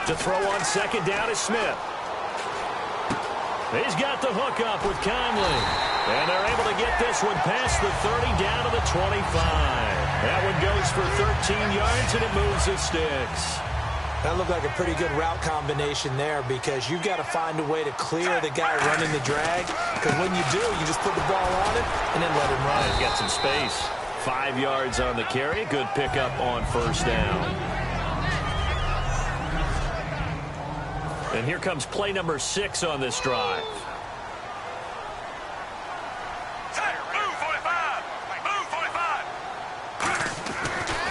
To throw on second down is Smith. He's got the hook up with Conley. And they're able to get this one past the 30 down to the 25. That one goes for 13 yards, and it moves the sticks. That looked like a pretty good route combination there because you've got to find a way to clear the guy running the drag. Because when you do, you just put the ball on him and then let him run. He's got some space. 5 yards on the carry. Good pickup on first down. And here comes play number 6 on this drive.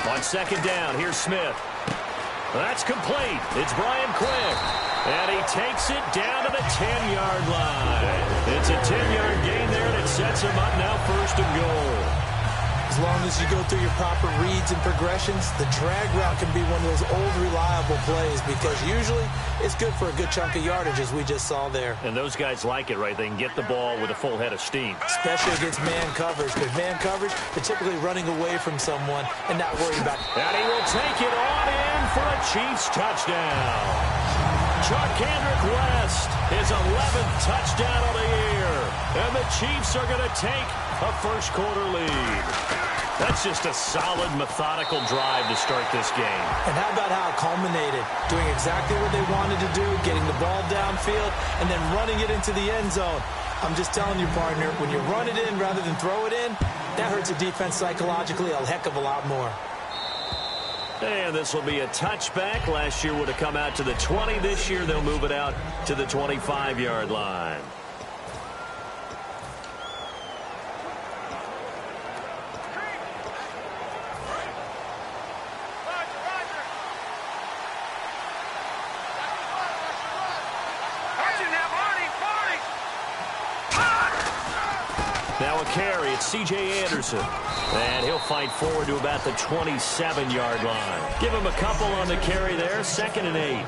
On second down, here's Smith. That's complete. It's Brian Quick. And he takes it down to the 10-yard line. It's a 10-yard gain there, and it sets him up now first and goal. As long as you go through your proper reads and progressions, the drag route can be one of those old reliable plays because usually it's good for a good chunk of yardage, as we just saw there. And those guys like it, right? They can get the ball with a full head of steam. Especially against man coverage. Because man coverage, they're typically running away from someone and not worried about it. And he will take it on in for a Chiefs touchdown. Charkandrick West, his 11th touchdown of the year. And the Chiefs are going to take a first quarter lead. That's just a solid, methodical drive to start this game. And how about how it culminated? Doing exactly what they wanted to do, getting the ball downfield, and then running it into the end zone. I'm just telling you, partner, when you run it in rather than throw it in, that hurts a defense psychologically a heck of a lot more. And this will be a touchback. Last year would have come out to the 20. This year they'll move it out to the 25-yard line. Now a carry, it's C.J. Anderson. And he'll fight forward to about the 27-yard line. Give him a couple on the carry there, 2nd and 8.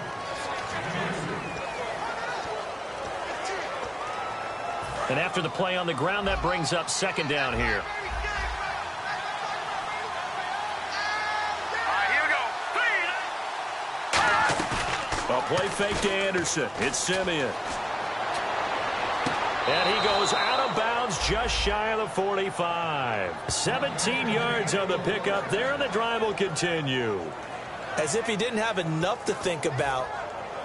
And after the play on the ground, that brings up 2nd down here. A play fake to Anderson. It's Simeon. And he goes out of bounds just shy of the 45. 17 yards on the pickup there, and the drive will continue. As if he didn't have enough to think about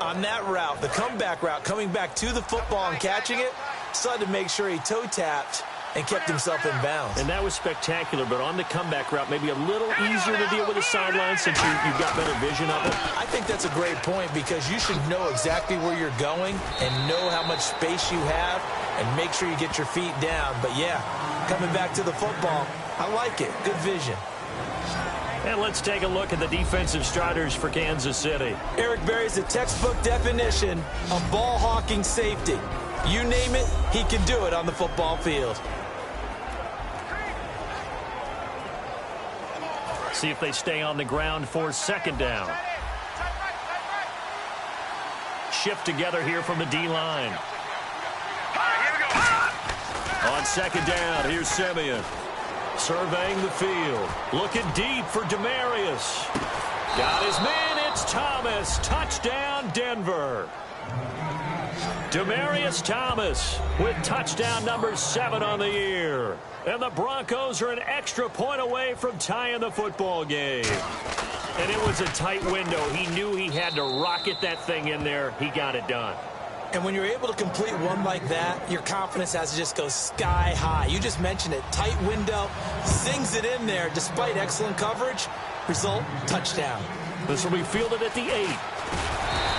on that route, the comeback route, coming back to the football and catching it, decided to make sure he toe-tapped and kept himself in bounds. And that was spectacular, but on the comeback route, maybe a little easier to deal with the sideline since you've got better vision of it. I think that's a great point because you should know exactly where you're going and know how much space you have and make sure you get your feet down. But, yeah, coming back to the football, I like it. Good vision. And let's take a look at the defensive starters for Kansas City. Eric Berry's the textbook definition of ball-hawking safety. You name it, he can do it on the football field. See if they stay on the ground for 2nd down. Shift together here from the D-line. On 2nd down, here's Simeon. Surveying the field. Looking deep for Demarius. Got his man, it's Thomas. Touchdown, Denver. Demarius Thomas with touchdown number 7 on the year. And the Broncos are an extra point away from tying the football game. And it was a tight window. He knew he had to rocket that thing in there. He got it done. And when you're able to complete one like that, your confidence has to just go sky high. You just mentioned it. Tight window, zings it in there despite excellent coverage. Result, touchdown. This will be fielded at the 8.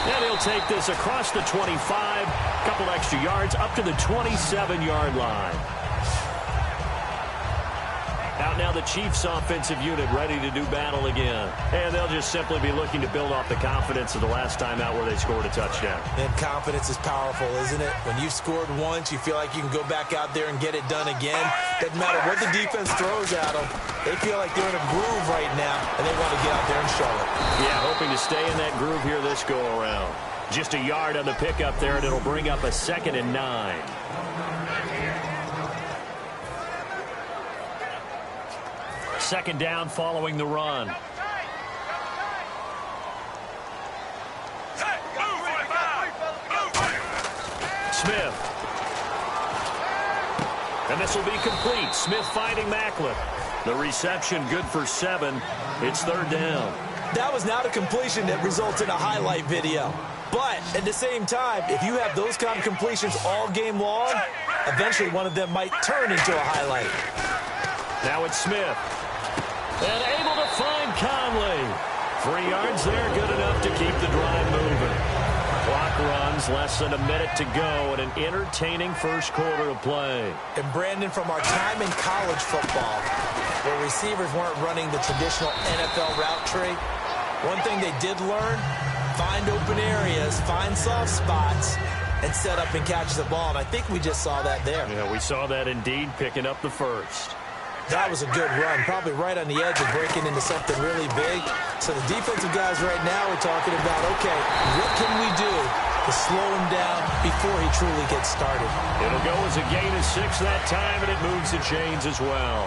And he'll take this across the 25, couple extra yards up to the 27-yard line. Out now the Chiefs offensive unit ready to do battle again. And they'll just simply be looking to build off the confidence of the last time out where they scored a touchdown. And confidence is powerful, isn't it? When you've scored once, you feel like you can go back out there and get it done again. Doesn't matter what the defense throws at them. They feel like they're in a groove right now, and they want to get out there and show it. Yeah, hoping to stay in that groove here this go-around. Just a yard on the pickup there, and it'll bring up a 2nd and 9. Second down following the run. Smith. And this will be complete. Smith finding Macklin. The reception good for 7. It's third down. That was not a completion that results in a highlight video. But at the same time, if you have those kind of completions all game long, eventually one of them might turn into a highlight. Now it's Smith. And able to find Conley. 3 yards there, good enough to keep the drive moving. Clock runs, less than a minute to go, and an entertaining first quarter of play. And Brandon, from our time in college football, where receivers weren't running the traditional NFL route tree, one thing they did learn, find open areas, find soft spots, and set up and catch the ball. And I think we just saw that there. Yeah, we saw that indeed, picking up the first. That was a good run, probably right on the edge of breaking into something really big. So the defensive guys right now are talking about, okay, what can we do to slow him down before he truly gets started? It'll go as a gain of 6 that time, and it moves the chains as well.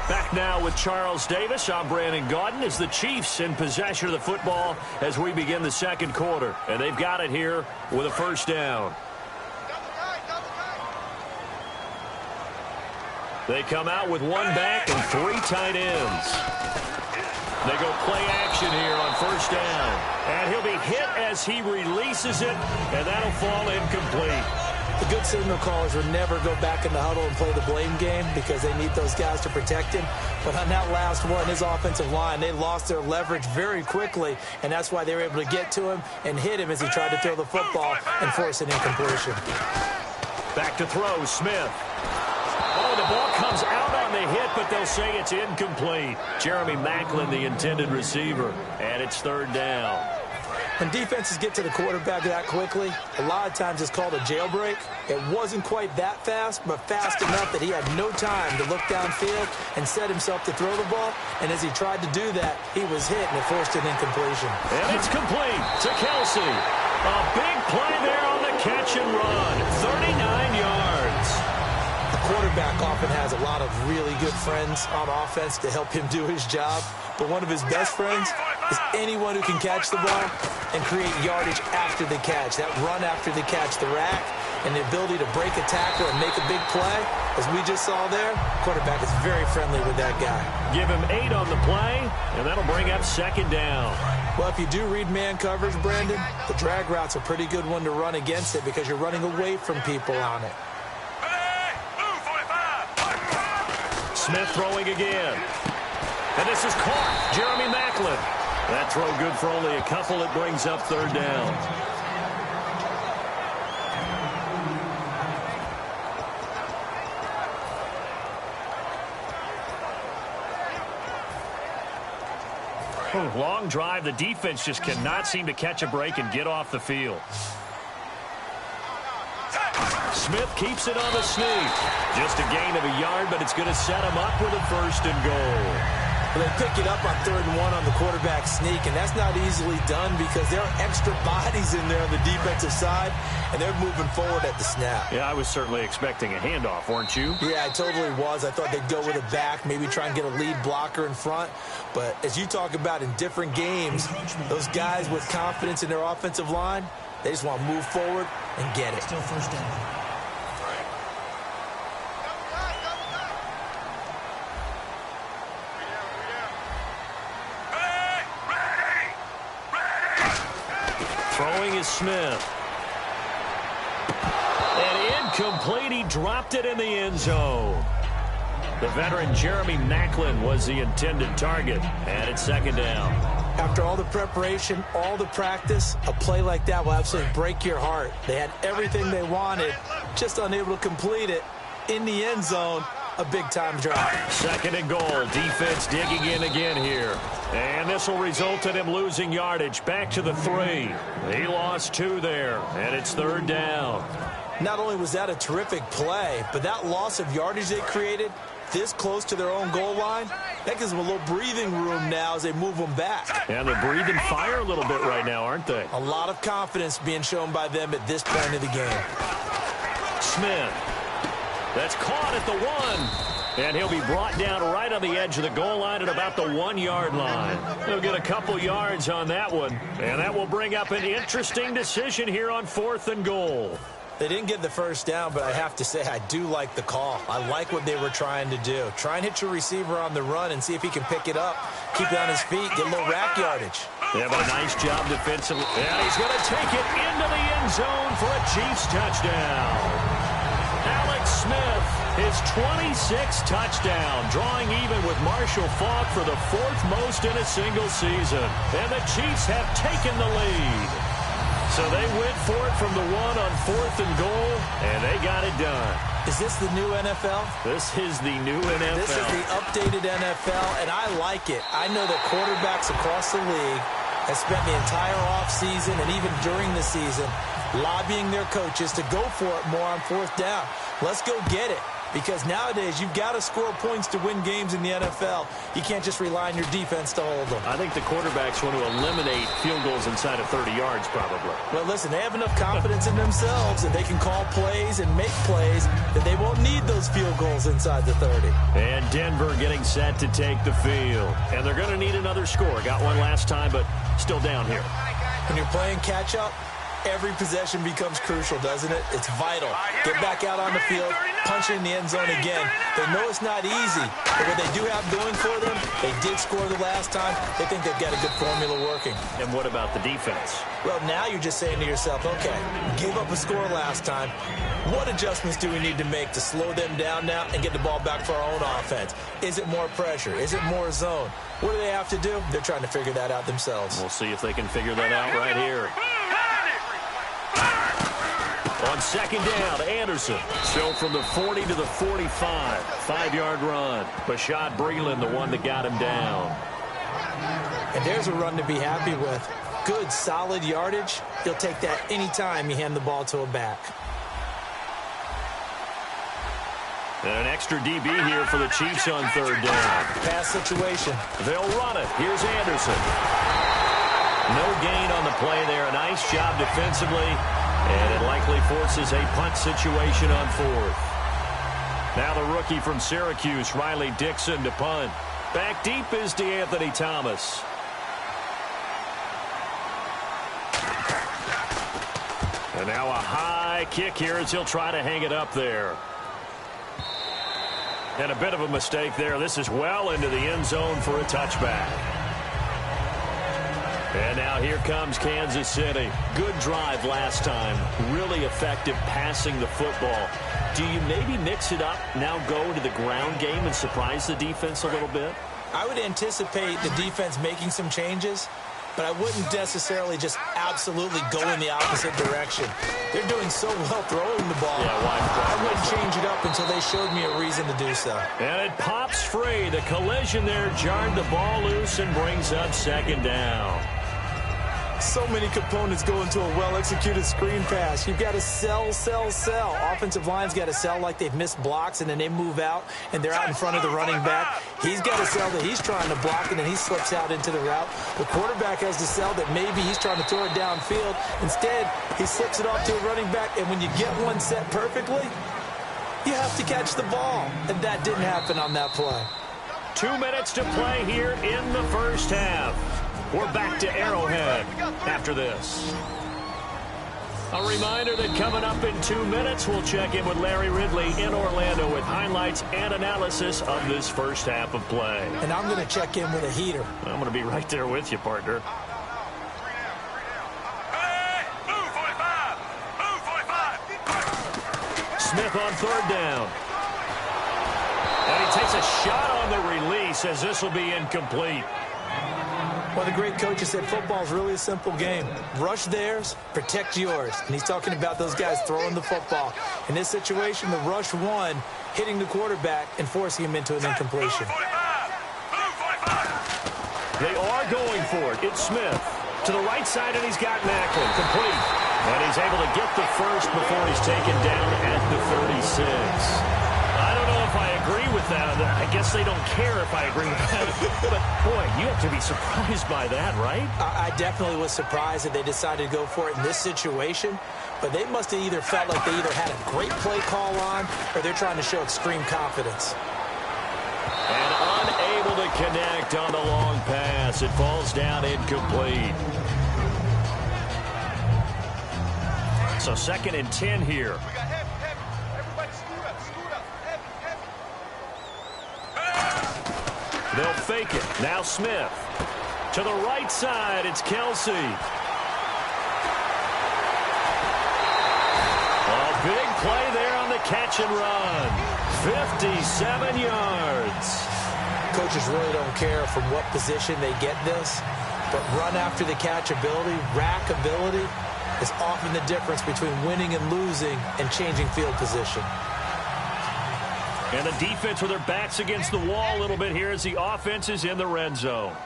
Back now with Charles Davis. I'm Brandon Gaudin as the Chiefs in possession of the football as we begin the second quarter. And they've got it here with a first down. They come out with 1 back and 3 tight ends. They go play action here on first down. And he'll be hit as he releases it, and that'll fall incomplete. The good signal callers would never go back in the huddle and play the blame game because they need those guys to protect him. But on that last one, his offensive line, they lost their leverage very quickly, and that's why they were able to get to him and hit him as he tried to throw the football and force an incompletion. Back to throw, Smith. Oh, the ball comes out on the hit, but they'll say it's incomplete. Jeremy Macklin, the intended receiver, and it's third down. When defenses get to the quarterback that quickly, a lot of times it's called a jailbreak. It wasn't quite that fast, but fast enough that he had no time to look downfield and set himself to throw the ball. And as he tried to do that, he was hit, and it forced an incompletion. And it's complete to Kelsey. A big play there on the catch and run. 39 yards. The quarterback often has a lot of really good friends on offense to help him do his job. But one of his best friends is anyone who can catch the ball and create yardage after the catch. That run after the catch, the rack, and the ability to break a tackle and make a big play, as we just saw there, quarterback is very friendly with that guy. Give him 8 on the play, and that'll bring up second down. Well, if you do read man coverage, Brandon, the drag route's a pretty good one to run against it because you're running away from people on it. Smith throwing again. And this is caught. Jeremy Macklin. That throw good for only a couple. It brings up third down. Long drive. The defense just cannot seem to catch a break and get off the field. Smith keeps it on the sneak. Just a gain of a yard, but it's going to set him up with a first and goal. Well, they pick it up on 3rd and 1 on the quarterback sneak, and that's not easily done because there are extra bodies in there on the defensive side, and they're moving forward at the snap. Yeah, I was certainly expecting a handoff, weren't you? Yeah, I totally was. I thought they'd go with a back, maybe try and get a lead blocker in front. But as you talk about in different games, those guys with confidence in their offensive line, they just want to move forward and get it. Still first down. Throwing is Smith. And incomplete. He dropped it in the end zone. The veteran Jeremy Macklin was the intended target. And it's second down. After all the preparation, all the practice, a play like that will absolutely break your heart. They had everything they wanted, just unable to complete it. In the end zone, a big-time drop. Second and goal. Defense digging in again here. And this will result in him losing yardage. Back to the 3. He lost 2 there, and it's third down. Not only was that a terrific play, but that loss of yardage they created this close to their own goal line, that gives them a little breathing room now as they move them back. And they're breathing fire a little bit right now, aren't they? A lot of confidence being shown by them at this point of the game. Smith. That's caught at the 1. And he'll be brought down right on the edge of the goal line at about the 1-yard line. He'll get a couple yards on that one. And that will bring up an interesting decision here on 4th and goal. They didn't get the first down, but I have to say I do like the call. I like what they were trying to do. Try and hit your receiver on the run and see if he can pick it up, keep it on his feet, get a little rack yardage. They have a nice job defensively. And he's going to take it into the end zone for a Chiefs touchdown. Alex Smith, his 26th touchdown, drawing even with Marshall Faulk for the 4th most in a single season. And the Chiefs have taken the lead. So they went for it from the 1 on 4th and goal, and they got it done. Is this the new NFL? This is the new NFL. This is the updated NFL, and I like it. I know that quarterbacks across the league have spent the entire offseason and even during the season lobbying their coaches to go for it more on 4th down. Let's go get it. Because nowadays, you've got to score points to win games in the NFL. You can't just rely on your defense to hold them. I think the quarterbacks want to eliminate field goals inside of 30 yards, probably. Well, listen, they have enough confidence in themselves that they can call plays and make plays that they won't need those field goals inside the 30. And Denver getting set to take the field. And they're going to need another score. Got one last time, but still down here. When you're playing catch-up, every possession becomes crucial, doesn't it? It's vital. Get back out on the field, punch it in the end zone again. They know it's not easy, but what they do have going for them, they did score the last time. They think they've got a good formula working. And what about the defense? Well, now you're just saying to yourself, okay, gave up a score last time. What adjustments do we need to make to slow them down now and get the ball back for our own offense? Is it more pressure? Is it more zone? What do they have to do? They're trying to figure that out themselves. We'll see if they can figure that out right here. On 2nd down, Anderson. So from the 40 to the 45, 5-yard run. Bashad Breeland, the one that got him down. And there's a run to be happy with. Good, solid yardage. You'll take that anytime you hand the ball to a back. And an extra DB here for the Chiefs on 3rd down. Pass situation. They'll run it. Here's Anderson. No gain on the play there. A nice job defensively. And it likely forces a punt situation on 4th. Now the rookie from Syracuse, Riley Dixon, to punt. Back deep is DeAnthony Thomas. And now a high kick here as he'll try to hang it up there. And a bit of a mistake there. This is well into the end zone for a touchback. And now here comes Kansas City. Good drive last time. Really effective passing the football. Do you maybe mix it up, now go into the ground game and surprise the defense a little bit? I would anticipate the defense making some changes, but I wouldn't necessarily just absolutely go in the opposite direction. They're doing so well throwing the ball. I wouldn't change it up until they showed me a reason to do so. And it pops free. The collision there jarred the ball loose and brings up 2nd down. So many components go into a well-executed screen pass. You've got to sell. Offensive line's got to sell like they've missed blocks, and then they move out, and they're out in front of the running back. He's got to sell that he's trying to block, and then he slips out into the route. The quarterback has to sell that maybe he's trying to throw it downfield. Instead, he slips it off to a running back, and when you get one set perfectly, you have to catch the ball. And that didn't happen on that play. 2 minutes to play here in the first half. We're back to Arrowhead after this. A reminder that coming up in 2 minutes, we'll check in with Larry Ridley in Orlando with highlights and analysis of this first half of play. And I'm going to check in with a heater. I'm going to be right there with you, partner. Hey, move 45. Move 45. Smith on 3rd down. And he takes a shot on the release as this will be incomplete. One of the great coaches said football is really a simple game. Rush theirs, protect yours. And he's talking about those guys throwing the football. In this situation, the rush one, hitting the quarterback and forcing him into an incompletion. They are going for it. It's Smith to the right side, and he's got Macklin complete. And he's able to get the first before he's taken down at the 36. I don't know if I agree with that. I guess they don't care if I agree with that. But, boy, you have to be surprised by that, right? I definitely was surprised that they decided to go for it in this situation. But they must have either felt like they either had a great play call on or they're trying to show extreme confidence. connect on the long pass. It falls down incomplete. So 2nd and 10 here. We got heavy. Everybody scoot up. Heavy. They'll fake it. Now Smith. To the right side, it's Kelsey. A big play there on the catch and run. 57 yards. Coaches really don't care from what position they get this, but run after the catch ability, rack ability, is often the difference between winning and losing and changing field position. And the defense with their backs against the wall a little bit here as the offense is in the red zone.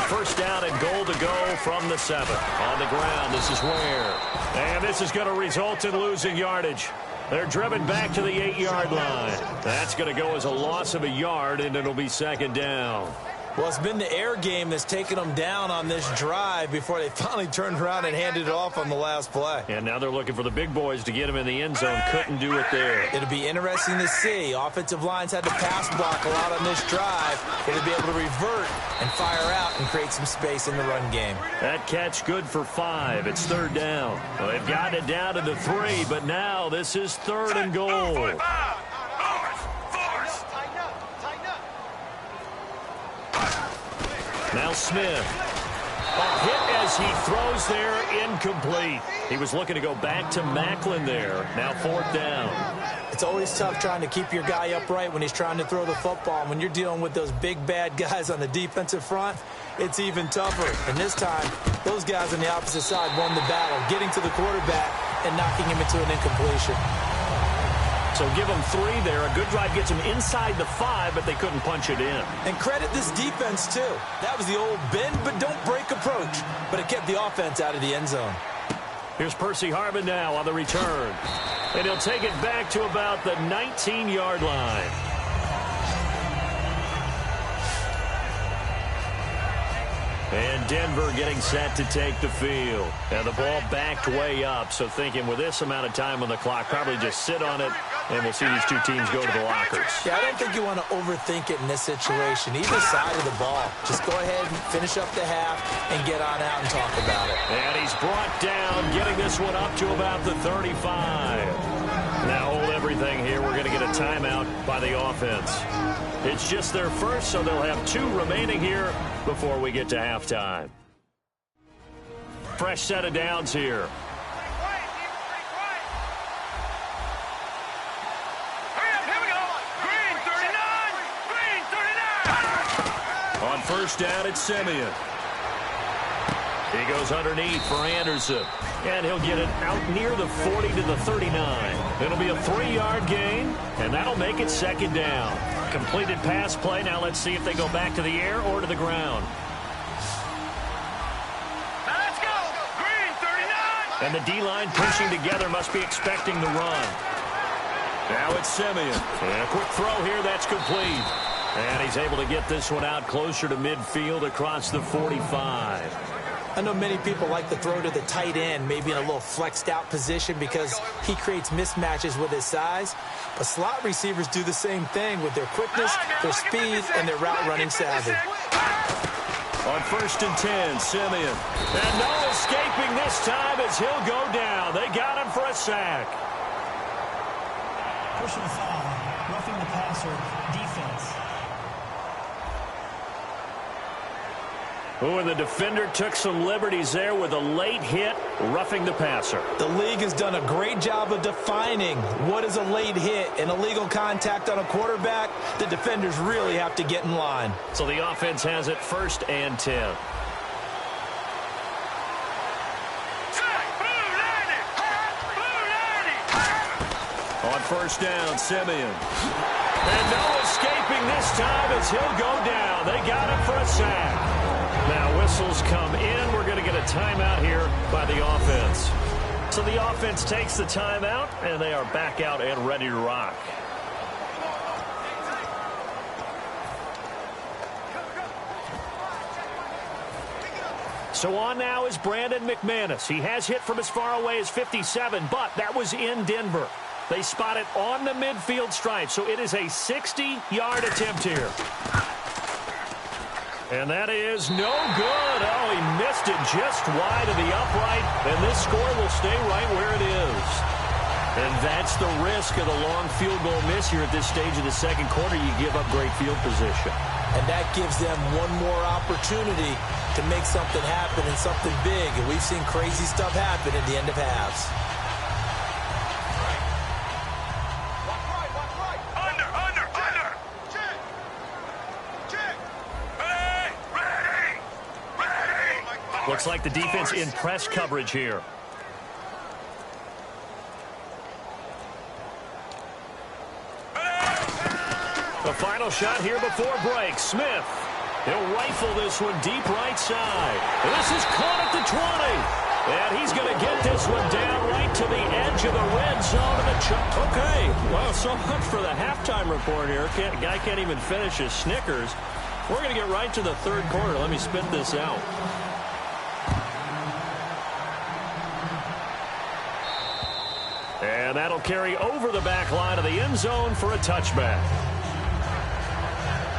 First down and goal to go from the 7. On the ground, this is Ware. And this is going to result in losing yardage. They're driven back to the 8-yard line. That's going to go as a loss of a yard, and it'll be 2nd down. Well, it's been the air game that's taken them down on this drive before they finally turned around and handed it off on the last play. And now they're looking for the big boys to get him in the end zone. Couldn't do it there. It'll be interesting to see. Offensive lines had to pass block a lot on this drive. It'll be able to revert and fire out and create some space in the run game. That catch good for 5. It's 3rd down. Well, they've gotten it down to the 3, but now this is 3rd and goal. Now Smith. A hit as he throws there, incomplete. He was looking to go back to Macklin there. Now 4th down. It's always tough trying to keep your guy upright when he's trying to throw the football. And when you're dealing with those big, bad guys on the defensive front, it's even tougher. And this time, those guys on the opposite side won the battle, getting to the quarterback and knocking him into an incompletion. So give them 3 there. A good drive gets them inside the 5, but they couldn't punch it in. And credit this defense, too. That was the old bend but don't break approach. But it kept the offense out of the end zone. Here's Percy Harvin now on the return. And he'll take it back to about the 19-yard line. And Denver getting set to take the field. And the ball backed way up, so thinking with this amount of time on the clock, probably just sit on it, and we'll see these two teams go to the lockers. Yeah, I don't think you want to overthink it in this situation. Either side of the ball. Just go ahead and finish up the half and get on out and talk about it. And he's brought down, getting this one up to about the 35. Now hold everything here. We're going to get a timeout by the offense. It's just their first, so they'll have 2 remaining here before we get to halftime. Fresh set of downs here. On first down, it's Simeon. He goes underneath for Anderson. And he'll get it out near the 40 to the 39. It'll be a 3-yard gain, and that'll make it 2nd down. Completed pass play. Now let's see if they go back to the air or to the ground. Now let's go. Green, 39. And the D-line pinching together must be expecting the run. Now it's Simeon. And a quick throw here. That's complete. And he's able to get this one out closer to midfield across the 45. I know many people like to throw to the tight end, maybe in a little flexed out position because he creates mismatches with his size. But slot receivers do the same thing with their quickness, their speed, and their route running savvy. On first and 10, Simeon. And no escaping this time as he'll go down. They got him for a sack. Personal foul, roughing the passer, defense. Oh, and the defender took some liberties there with a late hit, roughing the passer. The league has done a great job of defining what is a late hit. An illegal contact on a quarterback, the defenders really have to get in line. So the offense has it 1st and 10. On first down, Simeon. And no escaping this time as he'll go down. They got him for a sack. Now whistles come in. We're going to get a timeout here by the offense. So the offense takes the timeout, and they are back out and ready to rock. So on now is Brandon McManus. He has hit from as far away as 57, but that was in Denver. They spot it on the midfield stripe, so it is a 60-yard attempt here. And that is no good. Oh, he missed it just wide of the upright, and this score will stay right where it is. And that's the risk of the long field goal miss here at this stage of the second quarter. You give up great field position. And that gives them one more opportunity to make something happen and something big. And we've seen crazy stuff happen at the end of halves. Looks like the defense in press coverage here. The final shot here before break. Smith. He'll rifle this one deep right side. This is caught at the 20. And he's going to get this one down right to the edge of the red zone of the chuck. Okay, well, so much for the halftime report here. Guy can't even finish his Snickers. We're going to get right to the third quarter. Let me spit this out. And that'll carry over the back line of the end zone for a touchback.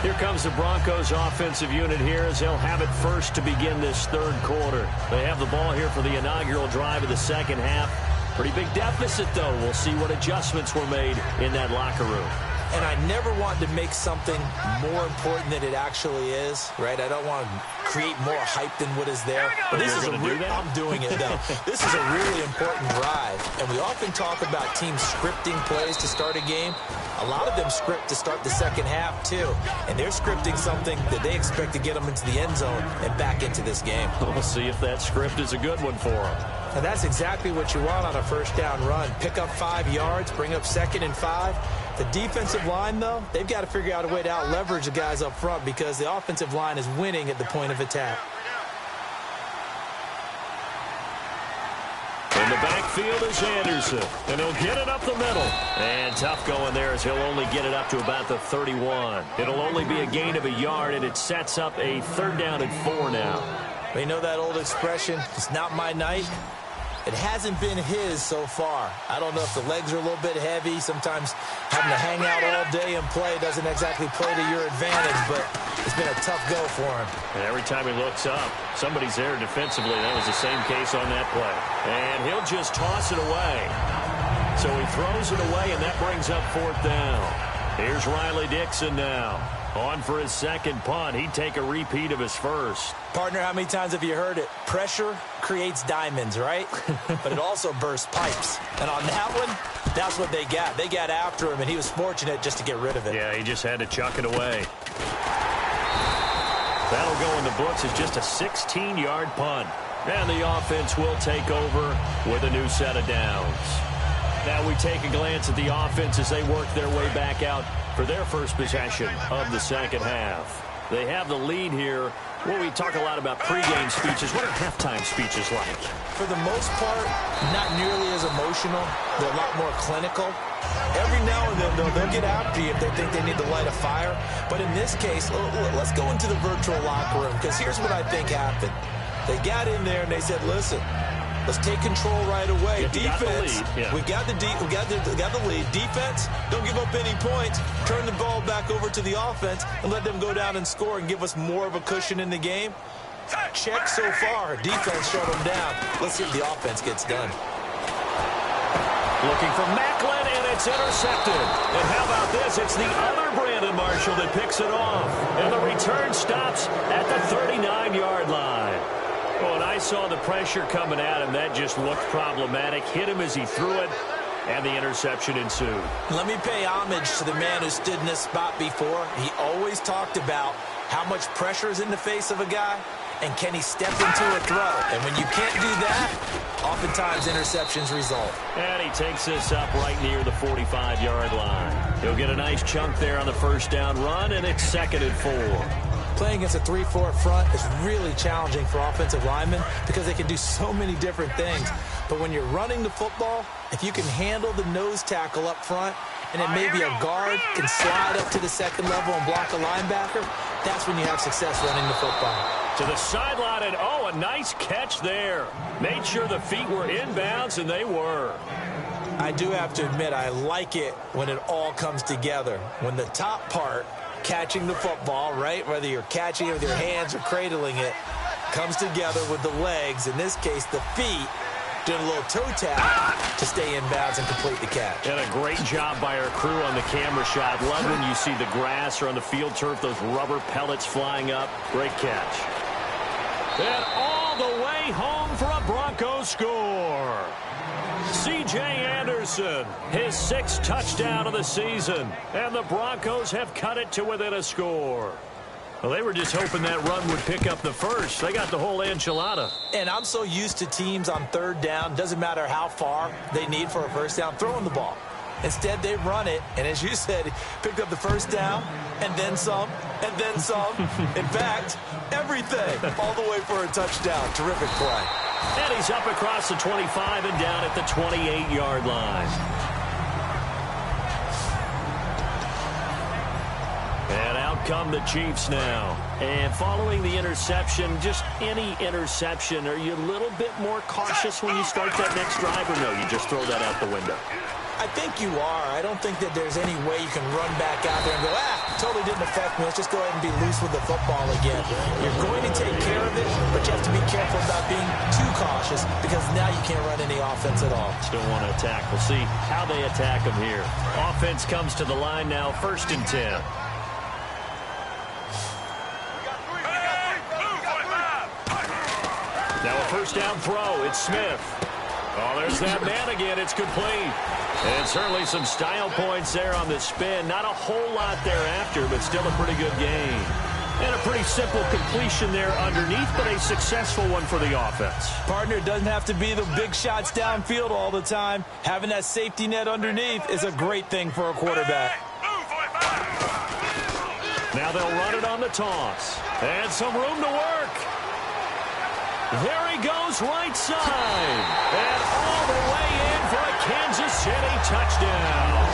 Here comes the Broncos offensive unit here as they'll have it first to begin this third quarter. They have the ball here for the inaugural drive of the second half. Pretty big deficit, though. We'll see what adjustments were made in that locker room. And I never want to make something more important than it actually is, right? I don't want to create more hype than what is there. But this is I'm doing it, though. This is a really important drive. And we often talk about teams scripting plays to start a game. A lot of them script to start the second half, too. And they're scripting something that they expect to get them into the end zone and back into this game. We'll see if that script is a good one for them. And that's exactly what you want on a first down run. Pick up 5 yards, bring up 2nd and 5. The defensive line, though, they've got to figure out a way to out-leverage the guys up front because the offensive line is winning at the point of attack. In the backfield is Anderson, and he'll get it up the middle. And tough going there as he'll only get it up to about the 31. It'll only be a gain of a yard, and it sets up a 3rd down and 4 now. We know that old expression, it's not my night. It hasn't been his so far. I don't know if the legs are a little bit heavy. Sometimes having to hang out all day and play doesn't exactly play to your advantage, but it's been a tough go for him. And every time he looks up, somebody's there defensively. That was the same case on that play. And he'll just toss it away. So he throws it away, and that brings up 4th down. Here's Riley Dixon now. On for his second punt. He'd take a repeat of his first. Partner, how many times have you heard it? Pressure creates diamonds, right? But it also bursts pipes. And on that one, that's what they got. They got after him, and he was fortunate just to get rid of it. Yeah, he just had to chuck it away. That'll go in the books as just a 16-yard punt. And the offense will take over with a new set of downs. Now we take a glance at the offense as they work their way back out for their first possession of the second half. They have the lead here. Well, we talk a lot about pregame speeches. What are halftime speeches like? For the most part, not nearly as emotional. They're a lot more clinical. Every now and then, they'll get after you if they think they need to light a fire. But in this case, let's go into the virtual locker room, because here's what I think happened. They got in there and they said, listen, let's take control right away. Defense, we got the lead. Defense, don't give up any points. Turn the ball back over to the offense and let them go down and score and give us more of a cushion in the game. Check so far. Defense shut them down. Let's see if the offense gets done. Looking for Macklin, and it's intercepted. And how about this? It's the other Brandon Marshall that picks it off. And the return stops at the 39-yard line. Well, and I saw the pressure coming at him. That just looked problematic. Hit him as he threw it, and the interception ensued. Let me pay homage to the man who stood in this spot before. He always talked about how much pressure is in the face of a guy, and can he step into a throw? And when you can't do that, oftentimes interceptions result. And he takes this up right near the 45-yard line. He'll get a nice chunk there on the first down run, and it's 2nd and 4. Playing against a 3-4 front is really challenging for offensive linemen because they can do so many different things. But when you're running the football, if you can handle the nose tackle up front, and then maybe a guard can slide up to the 2nd level and block a linebacker, that's when you have success running the football. To the sideline, and a nice catch there. Made sure the feet were inbounds, and they were. I do have to admit, I like it when it all comes together. When the top part, catching the football, right, whether you're catching it with your hands or cradling it, comes together with the legs, in this case the feet, doing a little toe tap to stay in bounds and complete the catch. And a great job by our crew on the camera shot. Love when you see the grass or on the field turf, those rubber pellets flying up. Great catch. And all the way home for a Broncos score. C.J. Anderson, his 6th touchdown of the season. And the Broncos have cut it to within a score. Well, they were just hoping that run would pick up the first. They got the whole enchilada. And I'm so used to teams on 3rd down, doesn't matter how far they need for a first down, throwing the ball. Instead, they run it, and as you said, picked up the first down, and then some, and then some. In fact, everything, all the way for a touchdown. Terrific play. And he's up across the 25 and down at the 28-yard line. And out come the Chiefs now. And following the interception, just any interception, are you a little bit more cautious when you start that next drive, or no, you just throw that out the window? I think you are. I don't think that there's any way you can run back out there and go, totally didn't affect me. Let's just go ahead and be loose with the football again. You're going to take care of it, but you have to be careful about being too cautious because now you can't run any offense at all. Still want to attack. We'll see how they attack them here. Offense comes to the line now, 1st and 10. Now a first down throw. It's Smith. Oh, there's that man again. It's complete. And certainly some style points there on the spin. Not a whole lot thereafter, but still a pretty good game. And a pretty simple completion there underneath, but a successful one for the offense. Partner, it doesn't have to be the big shots downfield all the time. Having that safety net underneath is a great thing for a quarterback. Now they'll run it on the toss. And some room to work. There he goes, right side. And all the way in for a Kansas City touchdown.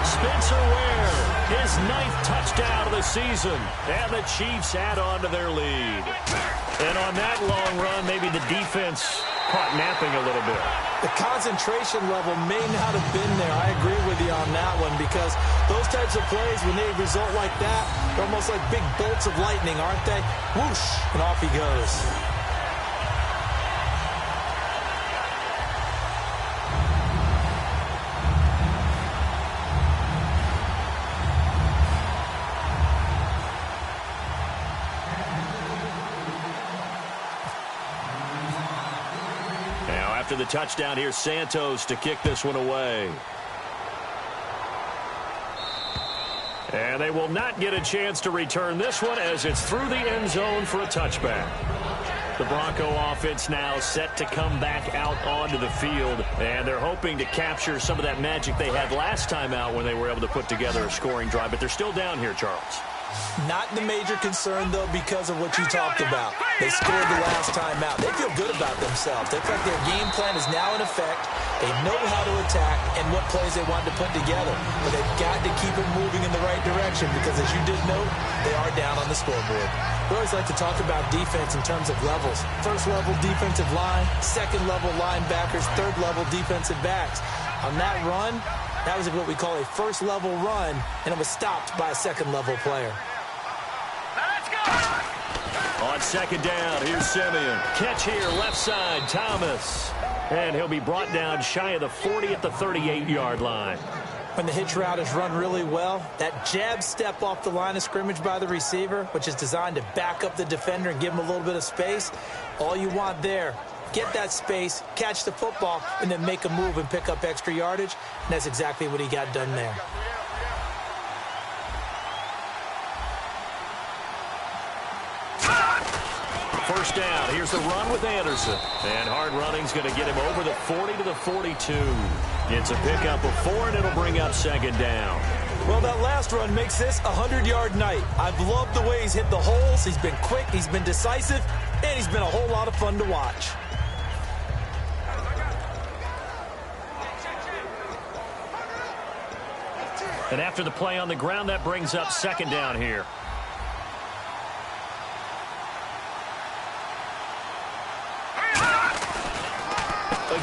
Spencer Ware, his 9th touchdown of the season. And the Chiefs add on to their lead. And on that long run, maybe the defense caught napping a little bit. The concentration level may not have been there. I agree with you on that one because those types of plays, when they result like that, they're almost like big bolts of lightning, aren't they? Whoosh, and off he goes. After the touchdown, here's Santos to kick this one away. And they will not get a chance to return this one as it's through the end zone for a touchback. The Bronco offense now set to come back out onto the field, and they're hoping to capture some of that magic they had last time out when they were able to put together a scoring drive, but they're still down here, Charles. Not the major concern, though, because of what you talked about. They scored the last time out. They feel good about themselves. They feel like their game plan is now in effect. They know how to attack and what plays they want to put together. But they've got to keep it moving in the right direction because, as you did note, they are down on the scoreboard. We always like to talk about defense in terms of levels. First-level defensive line, second-level linebackers, third-level defensive backs. On that run, that was what we call a first-level run, and it was stopped by a second-level player. Let's go! On 2nd down, here's Simeon. Catch here, left side, Thomas. And he'll be brought down shy of the 40 at the 38-yard line. When the hitch route is run really well, that jab step off the line of scrimmage by the receiver, which is designed to back up the defender and give him a little bit of space, all you want there, get that space, catch the football, and then make a move and pick up extra yardage. And that's exactly what he got done there. First down. Here's the run with Anderson. And hard running's going to get him over the 40 to the 42. It's a pickup of 4, and it'll bring up 2nd down. Well, that last run makes this a 100-yard night. I've loved the way he's hit the holes. He's been quick, he's been decisive, and he's been a whole lot of fun to watch. And after the play on the ground, that brings up 2nd down here.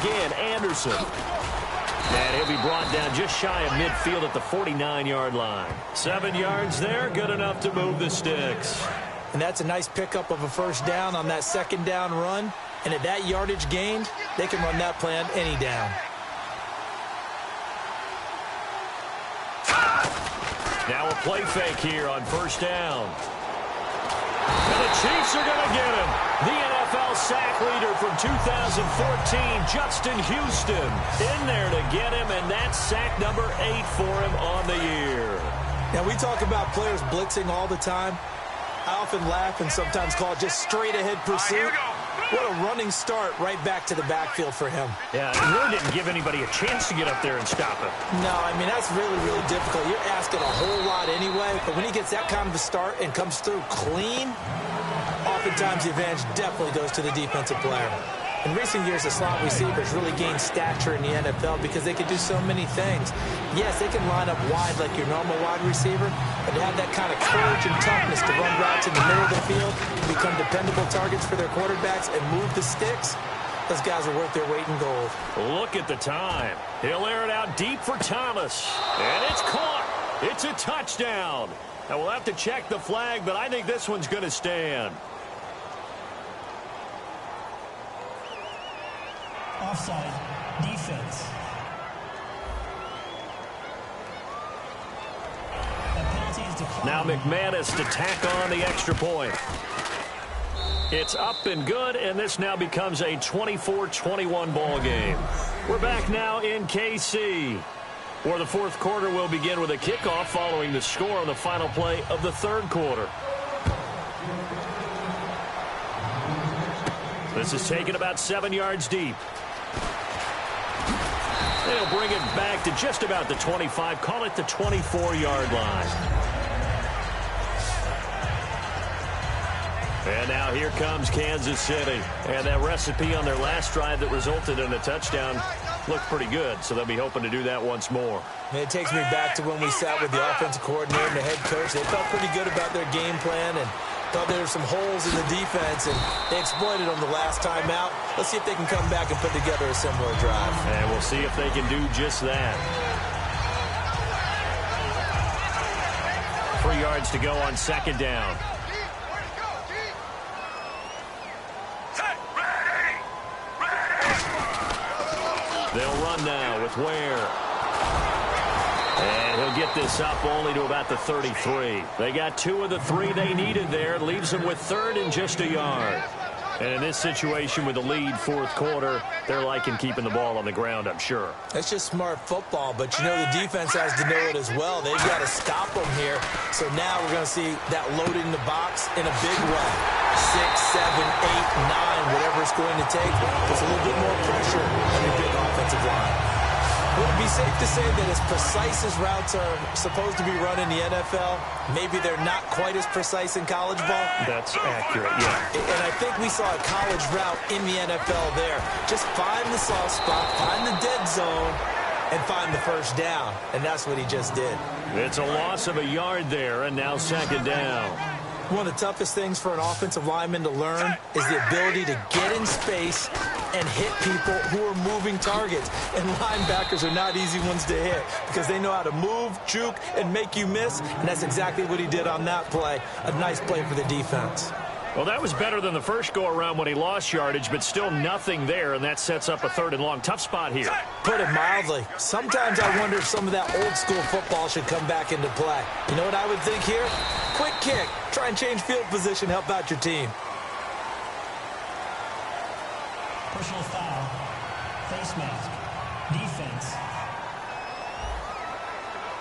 Again, Anderson. And he'll be brought down just shy of midfield at the 49-yard line. 7 yards there, good enough to move the sticks. And that's a nice pickup of a first down on that second down run. And at that yardage gained, they can run that play on any down. Now a play fake here on first down. And the Chiefs are going to get him. The NFL sack leader from 2014, Justin Houston, in there to get him, and that's sack number 8 for him on the year. Now, we talk about players blitzing all the time. I often laugh and sometimes call it just straight-ahead pursuit. What a running start right back to the backfield for him. Yeah, it really didn't give anybody a chance to get up there and stop him. No, I mean, that's really, really difficult. You're asking a whole lot anyway, but when he gets that kind of a start and comes through clean, oftentimes the advantage definitely goes to the defensive player. In recent years, the slot receivers really gained stature in the NFL because they can do so many things. Yes, they can line up wide like your normal wide receiver, but to have that kind of courage and toughness to run routes in the middle of the field, to become dependable targets for their quarterbacks and move the sticks, those guys are worth their weight in gold. Look at the time. He'll air it out deep for Thomas. And it's caught. It's a touchdown. Now, we'll have to check the flag, but I think this one's going to stand. Offside. Defense. That penalty is declined. Now McManus to tack on the extra point. It's up and good, and this now becomes a 24-21 ball game. We're back now in KC, where the fourth quarter will begin with a kickoff following the score on the final play of the third quarter. This is taken about 7 yards deep. They'll bring it back to just about the 25, call it the 24-yard line. And now here comes Kansas City. And that recipe on their last drive that resulted in a touchdown looked pretty good, so they'll be hoping to do that once more. And it takes me back to when we sat with the offensive coordinator and the head coach. They felt pretty good about their game plan and thought there were some holes in the defense, and they exploited them the last time out. Let's see if they can come back and put together a similar drive. And we'll see if they can do just that. 3 yards to go on second down. They'll run now with Ware. And he'll get this up only to about the 33. They got 2 of the 3 they needed there. It leaves them with third and just a yard. And in this situation with the lead fourth quarter, they're liking keeping the ball on the ground, I'm sure. That's just smart football, but you know the defense has to know it as well. They've got to stop them here. So now we're going to see that loading the box in a big way. 6, 7, 8, 9, whatever it's going to take. Puts a little bit more pressure on your big offensive line. Would it be safe to say that as precise as routes are supposed to be run in the NFL, maybe they're not quite as precise in college ball? That's accurate, yeah. And I think we saw a college route in the NFL there. Just find the soft spot, find the dead zone, and find the first down. And that's what he just did. It's a loss of a yard there, and now second down. One of the toughest things for an offensive lineman to learn is the ability to get in space and hit people who are moving targets. And linebackers are not easy ones to hit because they know how to move, juke, and make you miss. And that's exactly what he did on that play. A nice play for the defense. Well, that was better than the first go-around when he lost yardage, but still nothing there, and that sets up a third and long. Tough spot here. Put it mildly. Sometimes I wonder if some of that old-school football should come back into play. You know what I would think here? Quick kick. Try and change field position, help out your team. Personal foul. Face mask. Defense.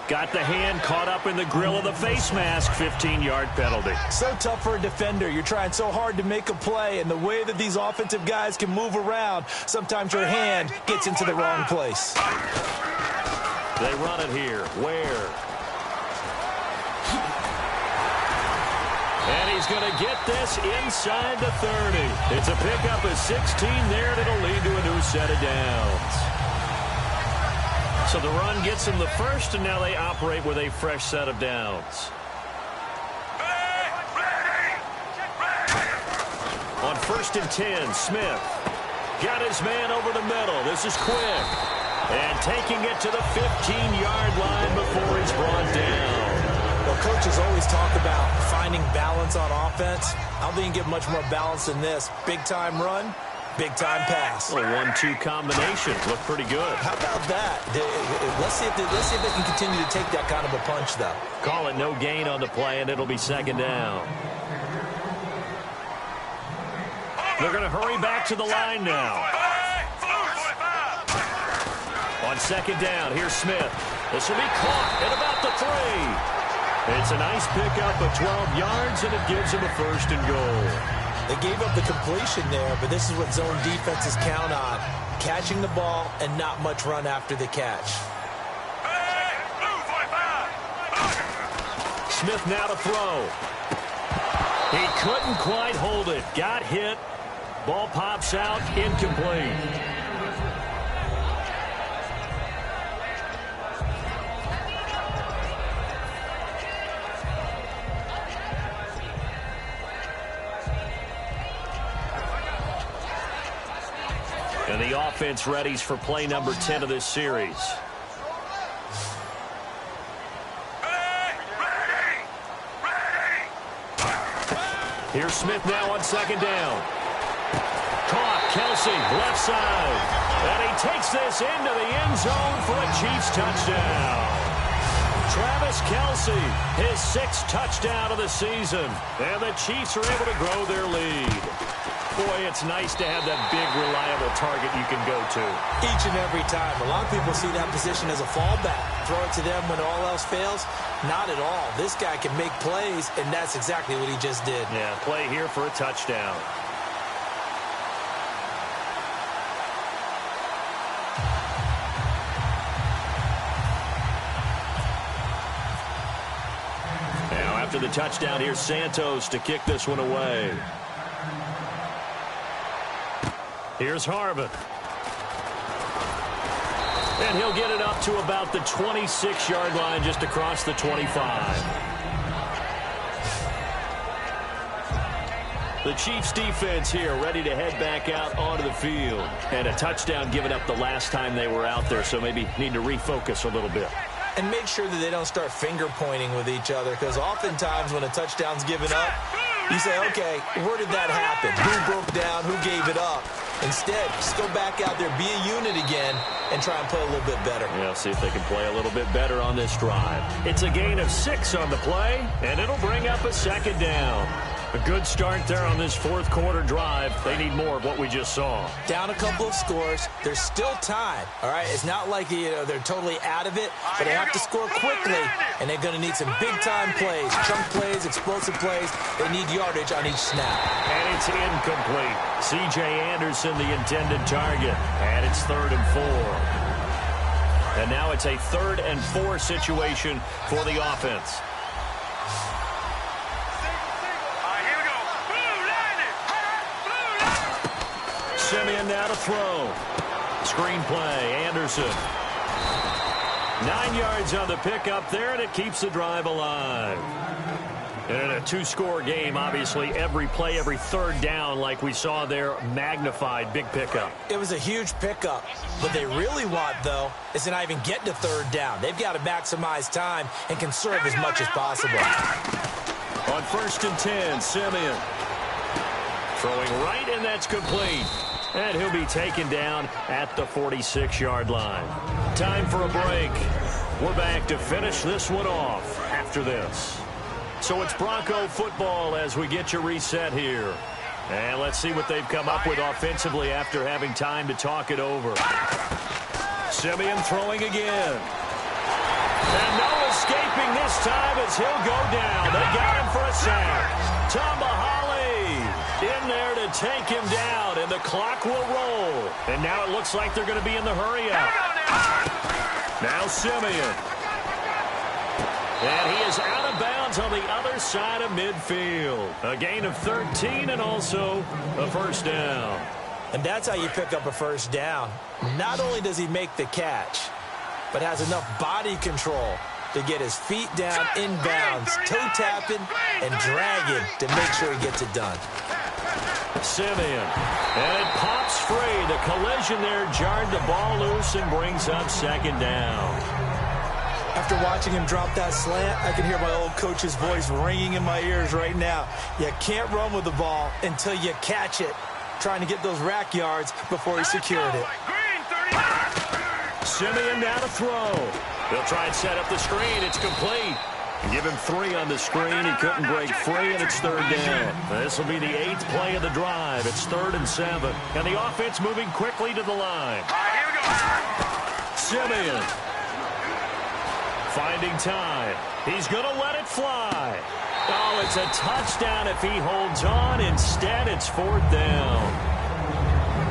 Got the hand caught up in the grill of the face mask. 15-yard penalty. So tough for a defender. You're trying so hard to make a play, and the way that these offensive guys can move around, sometimes your hand gets into the wrong place. They run it here. Ware. And he's going to get this inside the 30. It's a pickup of 16 there, and it'll lead to a new set of downs. So the run gets them the first, and now they operate with a fresh set of downs. On 1st and 10, Smith got his man over the middle. This is quick. And taking it to the 15-yard line before he's brought down. Well, coaches always talk about finding balance on offense. I don't think you get much more balance than this. Big-time run, big-time pass. Well, 1-2 combination. Look pretty good. How about that? Let's see if they can continue to take that kind of a punch, though. Call it no gain on the play, and it'll be second down. They're going to hurry back to the line now. On second down, here's Smith. This will be caught at about the 3. It's a nice pickup of 12 yards, and it gives him a first and goal. They gave up the completion there, but this is what zone defenses count on. Catching the ball and not much run after the catch. Smith now to throw. He couldn't quite hold it. Got hit. Ball pops out, incomplete. And the offense readies for play number 10 of this series. Here's Smith now on second down. Caught, Kelsey, left side. And he takes this into the end zone for a Chiefs touchdown. Travis Kelsey, his 6th touchdown of the season. And the Chiefs are able to grow their lead. Boy, it's nice to have that big, reliable target you can go to. Each and every time. A lot of people see that position as a fallback. Throw it to them when all else fails. Not at all. This guy can make plays, and that's exactly what he just did. Yeah, play here for a touchdown. Now, after the touchdown, here's Santos to kick this one away. Here's Harvin. And he'll get it up to about the 26-yard line, just across the 25. The Chiefs defense here ready to head back out onto the field. And a touchdown given up the last time they were out there, so maybe need to refocus a little bit. And make sure that they don't start finger pointing with each other, because oftentimes when a touchdown's given up, you say, okay, where did that happen? Who broke down? Who gave it up? Instead, just go back out there, be a unit again, and try and play a little bit better. Yeah, see if they can play a little bit better on this drive. It's a gain of 6 on the play, and it'll bring up a second down. A good start there on this 4th quarter drive. They need more of what we just saw. Down a couple of scores. There's still time, all right? It's not like, they're totally out of it, but they have to score quickly, and they're going to need some big-time plays, chunk plays, explosive plays. They need yardage on each snap. And it's incomplete. C.J. Anderson, the intended target, and it's 3rd and 4. And now it's a 3rd and 4 situation for the offense. Simeon now to throw. Screen play, Anderson. 9 yards on the pickup there, and it keeps the drive alive. And in a 2-score game, obviously, every play, every 3rd down, like we saw there, magnified, big pickup. It was a huge pickup. What they really want, though, is to not even get to 3rd down. They've got to maximize time and conserve as much as possible. On 1st and 10, Simeon. Throwing right, and that's complete. And he'll be taken down at the 46-yard line. Time for a break. We're back to finish this one off after this. So it's Bronco football as we get you reset here. And let's see what they've come up with offensively after having time to talk it over. Simeon throwing again. And no escaping this time as he'll go down. They got him for a sack. Tomahali in there to take him down, and the clock will roll. And now it looks like they're going to be in the hurry up. Now Simeon. And he is out of bounds on the other side of midfield. A gain of 13 and also a first down. And that's how you pick up a first down. Not only does he make the catch, but has enough body control to get his feet down inbounds, toe tapping and dragging to make sure he gets it done. Simeon. And it pops free. The collision there jarred the ball loose and brings up second down. After watching him drop that slant, I can hear my old coach's voice ringing in my ears right now. You can't run with the ball until you catch it. Trying to get those rack yards before he secured it. Simeon now to throw. They'll try and set up the screen. It's complete. Give him 3 on the screen. He couldn't break free, and it's third down. This will be the 8th play of the drive. It's 3rd and 7. And the offense moving quickly to the line. Here we go. Simeon. Finding time. He's going to let it fly. Oh, it's a touchdown if he holds on. Instead, it's 4th down.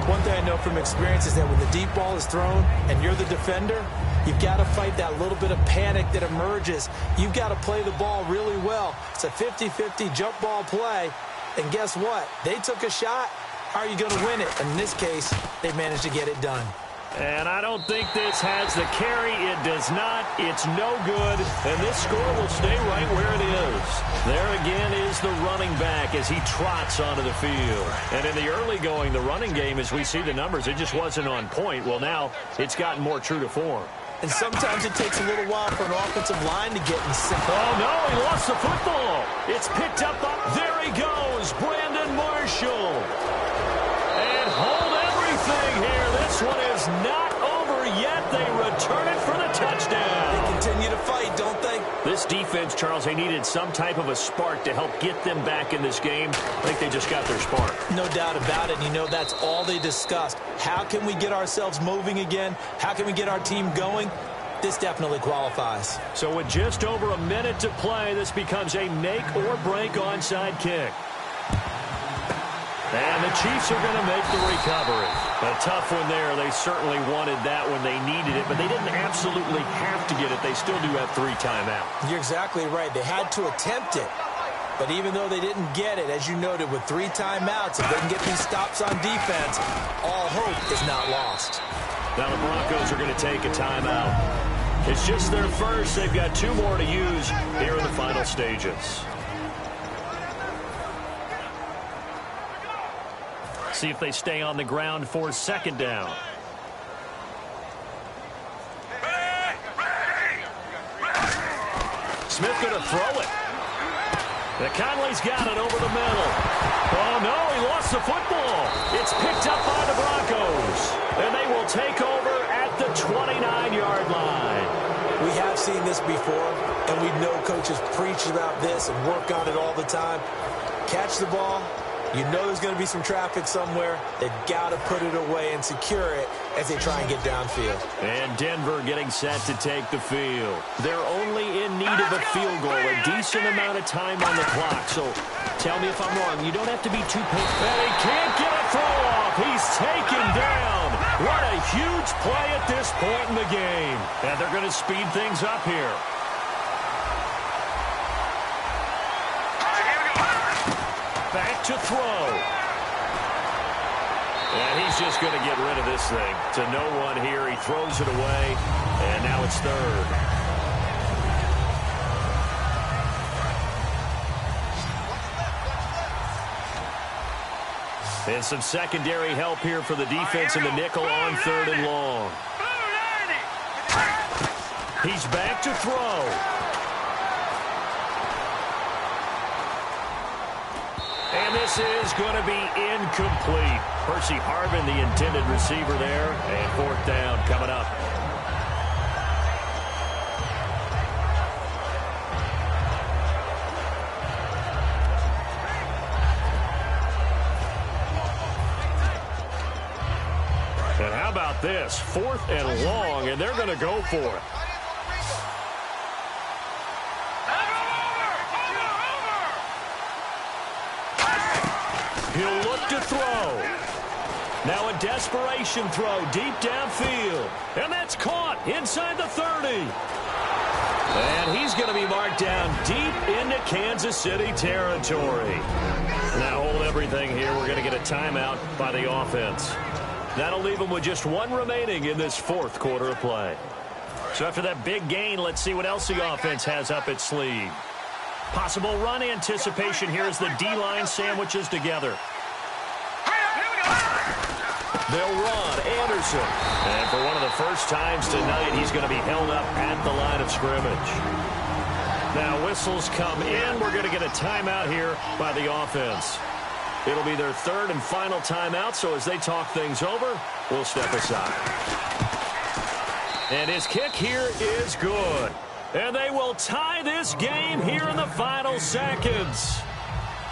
One thing I know from experience is that when the deep ball is thrown and you're the defender, you've got to fight that little bit of panic that emerges. You've got to play the ball really well. It's a 50-50 jump ball play. And guess what? They took a shot. How are you going to win it? In this case, they managed to get it done. And I don't think this has the carry. It does not. It's no good. And this score will stay right where it is. There again is the running back as he trots onto the field. And in the early going, the running game, as we see the numbers, it just wasn't on point. Well, now it's gotten more true to form. And sometimes it takes a little while for an offensive line to get in sync. Oh, no, he lost the football. It's picked up. There he goes, Brandon Marshall. And hold everything here. This one is not over yet. They return it for the touchdown. They continue to fight, don't they? This defense, Charles, they needed some type of a spark to help get them back in this game. I think they just got their spark. No doubt about it. And you know, that's all they discussed. How can we get ourselves moving again? How can we get our team going? This definitely qualifies. So with just over a minute to play, this becomes a make or break onside kick. And the Chiefs are going to make the recovery. A tough one there. They certainly wanted that when they needed it, but they didn't absolutely have to get it. They still do have 3 timeouts. You're exactly right. They had to attempt it. But even though they didn't get it, as you noted, with 3 timeouts, if they can get these stops on defense, all hope is not lost. Now the Broncos are going to take a timeout. It's just their first. They've got 2 more to use here in the final stages. See if they stay on the ground for second down. Smith going to throw it. Conley's got it over the middle. Oh, no, he lost the football. It's picked up by the Broncos. And they will take over at the 29-yard line. We have seen this before, and we know coaches preach about this and work on it all the time. Catch the ball. You know there's going to be some traffic somewhere. They've got to put it away and secure it as they try and get downfield. And Denver getting set to take the field. They're only in need of a field goal, a decent amount of time on the clock. So tell me if I'm wrong. You don't have to be too patient. And he can't get a throw off. He's taken down. What a huge play at this point in the game. And they're going to speed things up here. Back to throw. And he's just going to get rid of this thing. To no one here. He throws it away. And now it's 3rd. And some secondary help here for the defense in the nickel on 3rd and long. He's back to throw. And this is going to be incomplete. Percy Harvin, the intended receiver there. And 4th down coming up. And how about this? 4th and long, and they're going to go for it. He'll look to throw. Now a desperation throw deep downfield. And that's caught inside the 30. And he's going to be marked down deep into Kansas City territory. Now hold everything here. We're going to get a timeout by the offense. That'll leave them with just 1 remaining in this 4th quarter of play. So after that big gain, let's see what else the offense has up its sleeve. Possible run anticipation here as the D-line sandwiches together. They'll run. Anderson. And for one of the first times tonight, he's going to be held up at the line of scrimmage. Now whistles come in. We're going to get a timeout here by the offense. It'll be their third and final timeout, so as they talk things over, we'll step aside. And his kick here is good. And they will tie this game here in the final seconds.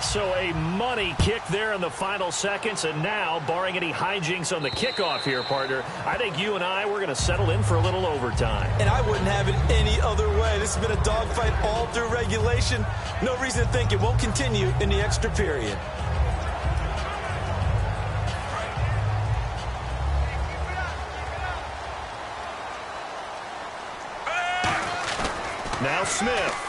So a money kick there in the final seconds. And now, barring any hijinks on the kickoff here, partner, I think you and I, we're going to settle in for a little overtime. And I wouldn't have it any other way. This has been a dogfight all through regulation. No reason to think it won't continue in the extra period. Now Smith.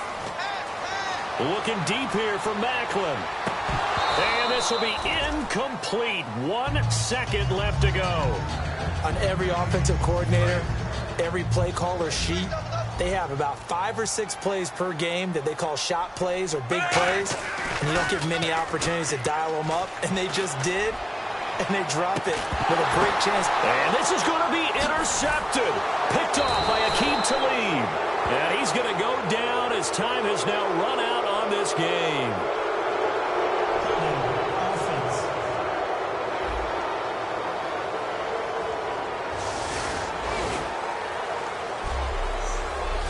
Looking deep here for Macklin. And this will be incomplete. 1 second left to go. On every offensive coordinator, every play caller sheet, they have about 5 or 6 plays per game that they call shot plays or big plays. And you don't get many opportunities to dial them up. And they just did. And they drop it with a great chance. And this is going to be intercepted. Picked off by Aqib Talib. And he's going to go down as time has now run out on this game.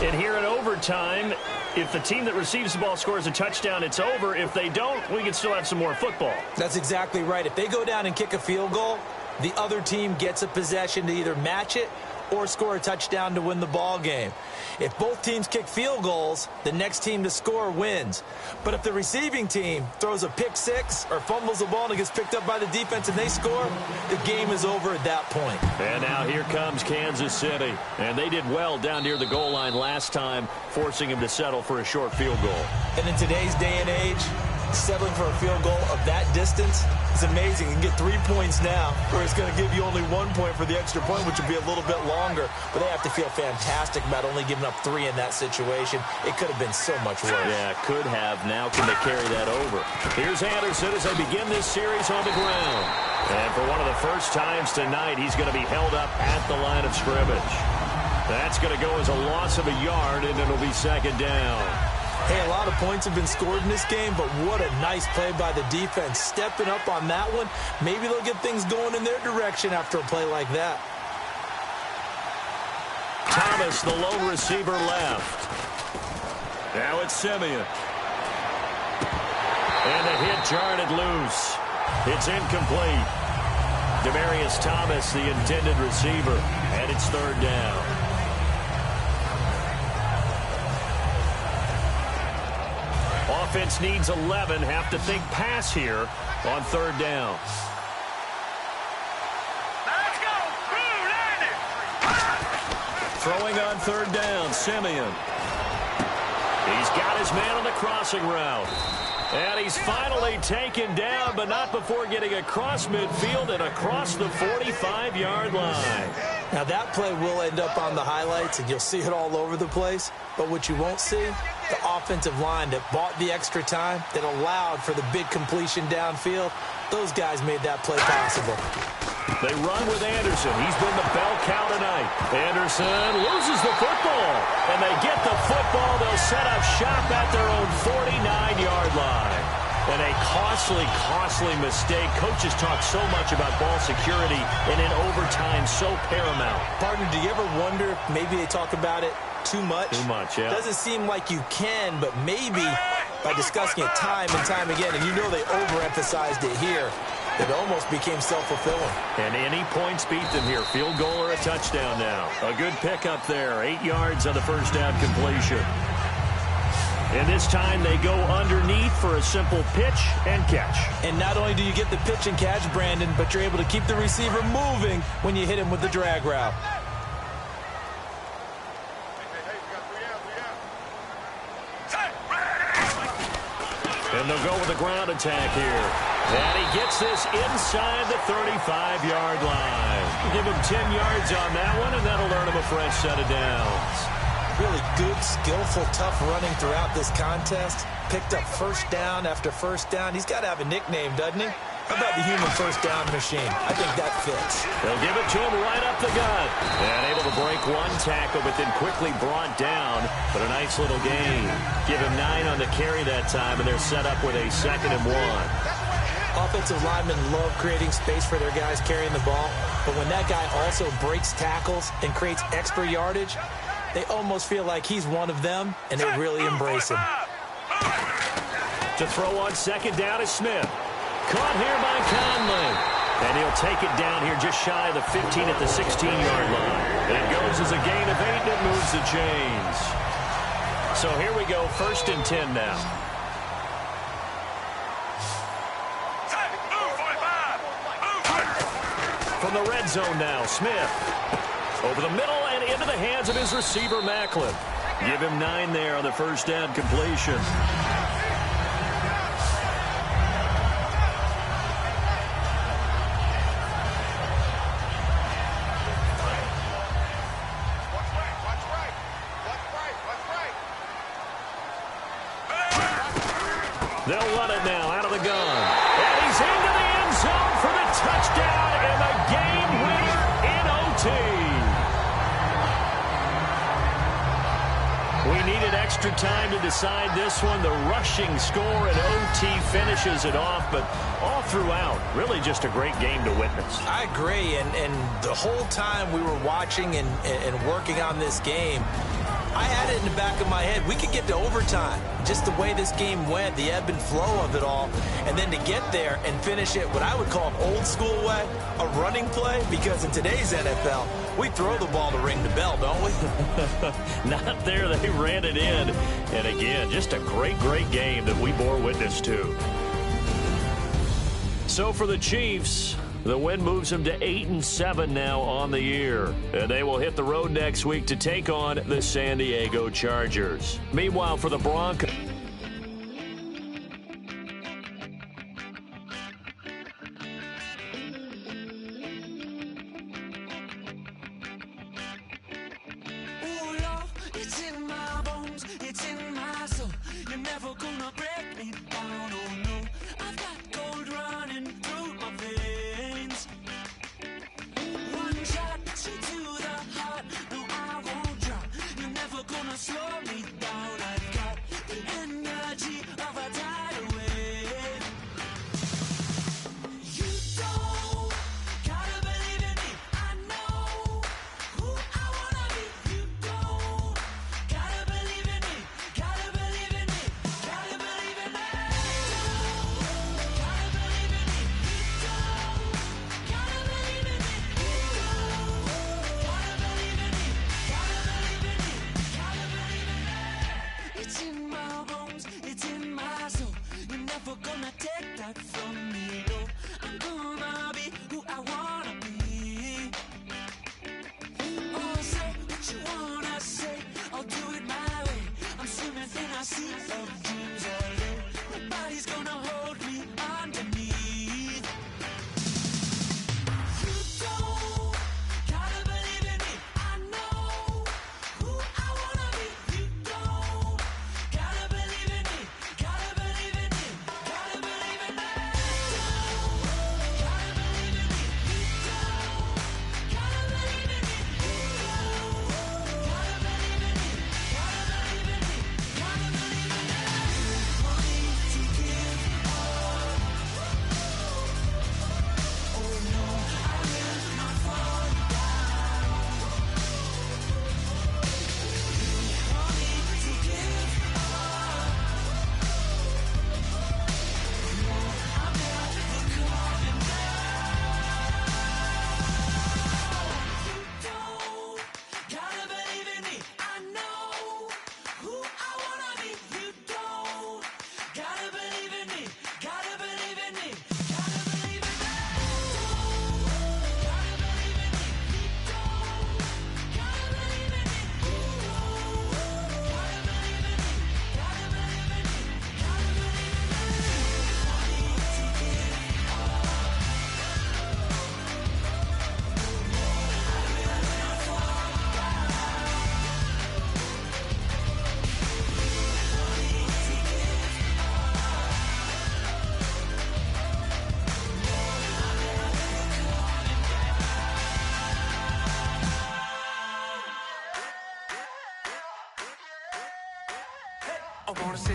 And here in overtime, if the team that receives the ball scores a touchdown, it's over. If they don't, we can still have some more football. That's exactly right. If they go down and kick a field goal, the other team gets a possession to either match it or score a touchdown to win the ball game. If both teams kick field goals, the next team to score wins. But if the receiving team throws a pick six or fumbles the ball and it gets picked up by the defense and they score, the game is over at that point. And now here comes Kansas City. And they did well down near the goal line last time, forcing him to settle for a short field goal. And in today's day and age, settling for a field goal of that distance is amazing. You can get 3 points now, where it's going to give you only 1 point for the extra point, which will be a little bit longer. But they have to feel fantastic about only giving up 3 in that situation. It could have been so much worse. Yeah, could have. Now can they carry that over? Here's Anderson as they begin this series on the ground. And for one of the first times tonight, he's going to be held up at the line of scrimmage. That's going to go as a loss of a yard, and it'll be second down. Hey, a lot of points have been scored in this game, but what a nice play by the defense. Stepping up on that one, maybe they'll get things going in their direction after a play like that. Thomas, the lone receiver, left. Now it's Simeon. And the hit jarred it loose. It's incomplete. Demaryius Thomas, the intended receiver, and it's third down. Offense needs 11. Have to think pass here on third down. Let's go. Throwing on third down, Simeon. He's got his man on the crossing route. And he's finally taken down, but not before getting across midfield and across the 45-yard line. Now that play will end up on the highlights, and you'll see it all over the place. But what you won't see, the offensive line that bought the extra time, that allowed for the big completion downfield, those guys made that play possible. They run with Anderson. He's been the bell cow tonight. Anderson loses the football. And they get the football. They'll set up shop at their own 49-yard line. And a costly, costly mistake. Coaches talk so much about ball security, and in overtime, so paramount. Partner, do you ever wonder if maybe they talk about it too much? Too much, yeah. Doesn't seem like you can, but maybe by discussing it time and time again, and you know they overemphasized it here, it almost became self-fulfilling. And any points beat them here. Field goal or a touchdown now. A good pickup there. 8 yards on the first down completion. And this time they go underneath for a simple pitch and catch. And not only do you get the pitch and catch, Brandon, but you're able to keep the receiver moving when you hit him with the drag route. And they'll go with a ground attack here. And he gets this inside the 35-yard line. Give him 10 yards on that one, and that'll earn him a fresh set of downs. Really good, skillful, tough running throughout this contest. Picked up first down after first down. He's got to have a nickname, doesn't he? How about the human first down machine? I think that fits. They'll give it to him right up the gut. And able to break one tackle, but then quickly brought down. But a nice little gain. Give him 9 on the carry that time, and they're set up with a 2nd and 1. Offensive linemen love creating space for their guys carrying the ball. But when that guy also breaks tackles and creates extra yardage, they almost feel like he's one of them, and they really embrace him. To throw on 2nd down is Smith. Caught here by Conley. And he'll take it down here just shy of the 15 at the 16-yard line. And it goes as a gain of 8, and it moves the chains. So here we go, 1st and 10 now. From the red zone now, Smith. Over the middle and into the hands of his receiver, Macklin. Give him 9 there on the first down completion. They'll run it now out of the gun. And he's into the end zone for the touchdown and the game winner in OT. We needed extra time to decide this one. The rushing score in OT finishes it off, but all throughout, really just a great game to witness. I agree, and the whole time we were watching and working on this game, I had it in the back of my head. We could get to overtime. Just the way this game went, the ebb and flow of it all. And then to get there and finish it what I would call an old school way, a running play, because in today's NFL, we throw the ball to ring the bell, don't we? Not there. They ran it in. And again, just a great, great game that we bore witness to. So for the Chiefs, the win moves them to 8-7 now on the year. And they will hit the road next week to take on the San Diego Chargers. Meanwhile, for the Broncos, slow me down. I've got the energy.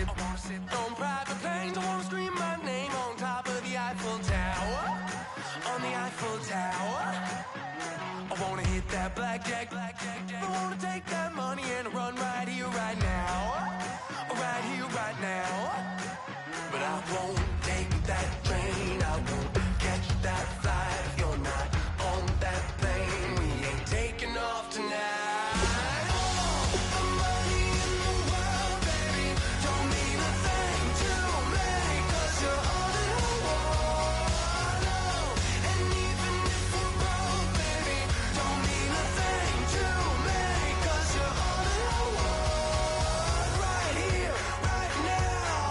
sip on private planes. I wanna scream my name on top of the Eiffel Tower. On the Eiffel Tower. I wanna hit that blackjack. I wanna take that money and run right here, right now. Right here, right now. But I won't take that train. I won't catch that flight if you're not on that plane. We ain't taking off tonight. The money in the world, baby, don't mean a thing to me, 'cause you're all that I want. And even if we're broke, baby, don't mean a thing to me, 'cause you're all that I want. Right here, right now.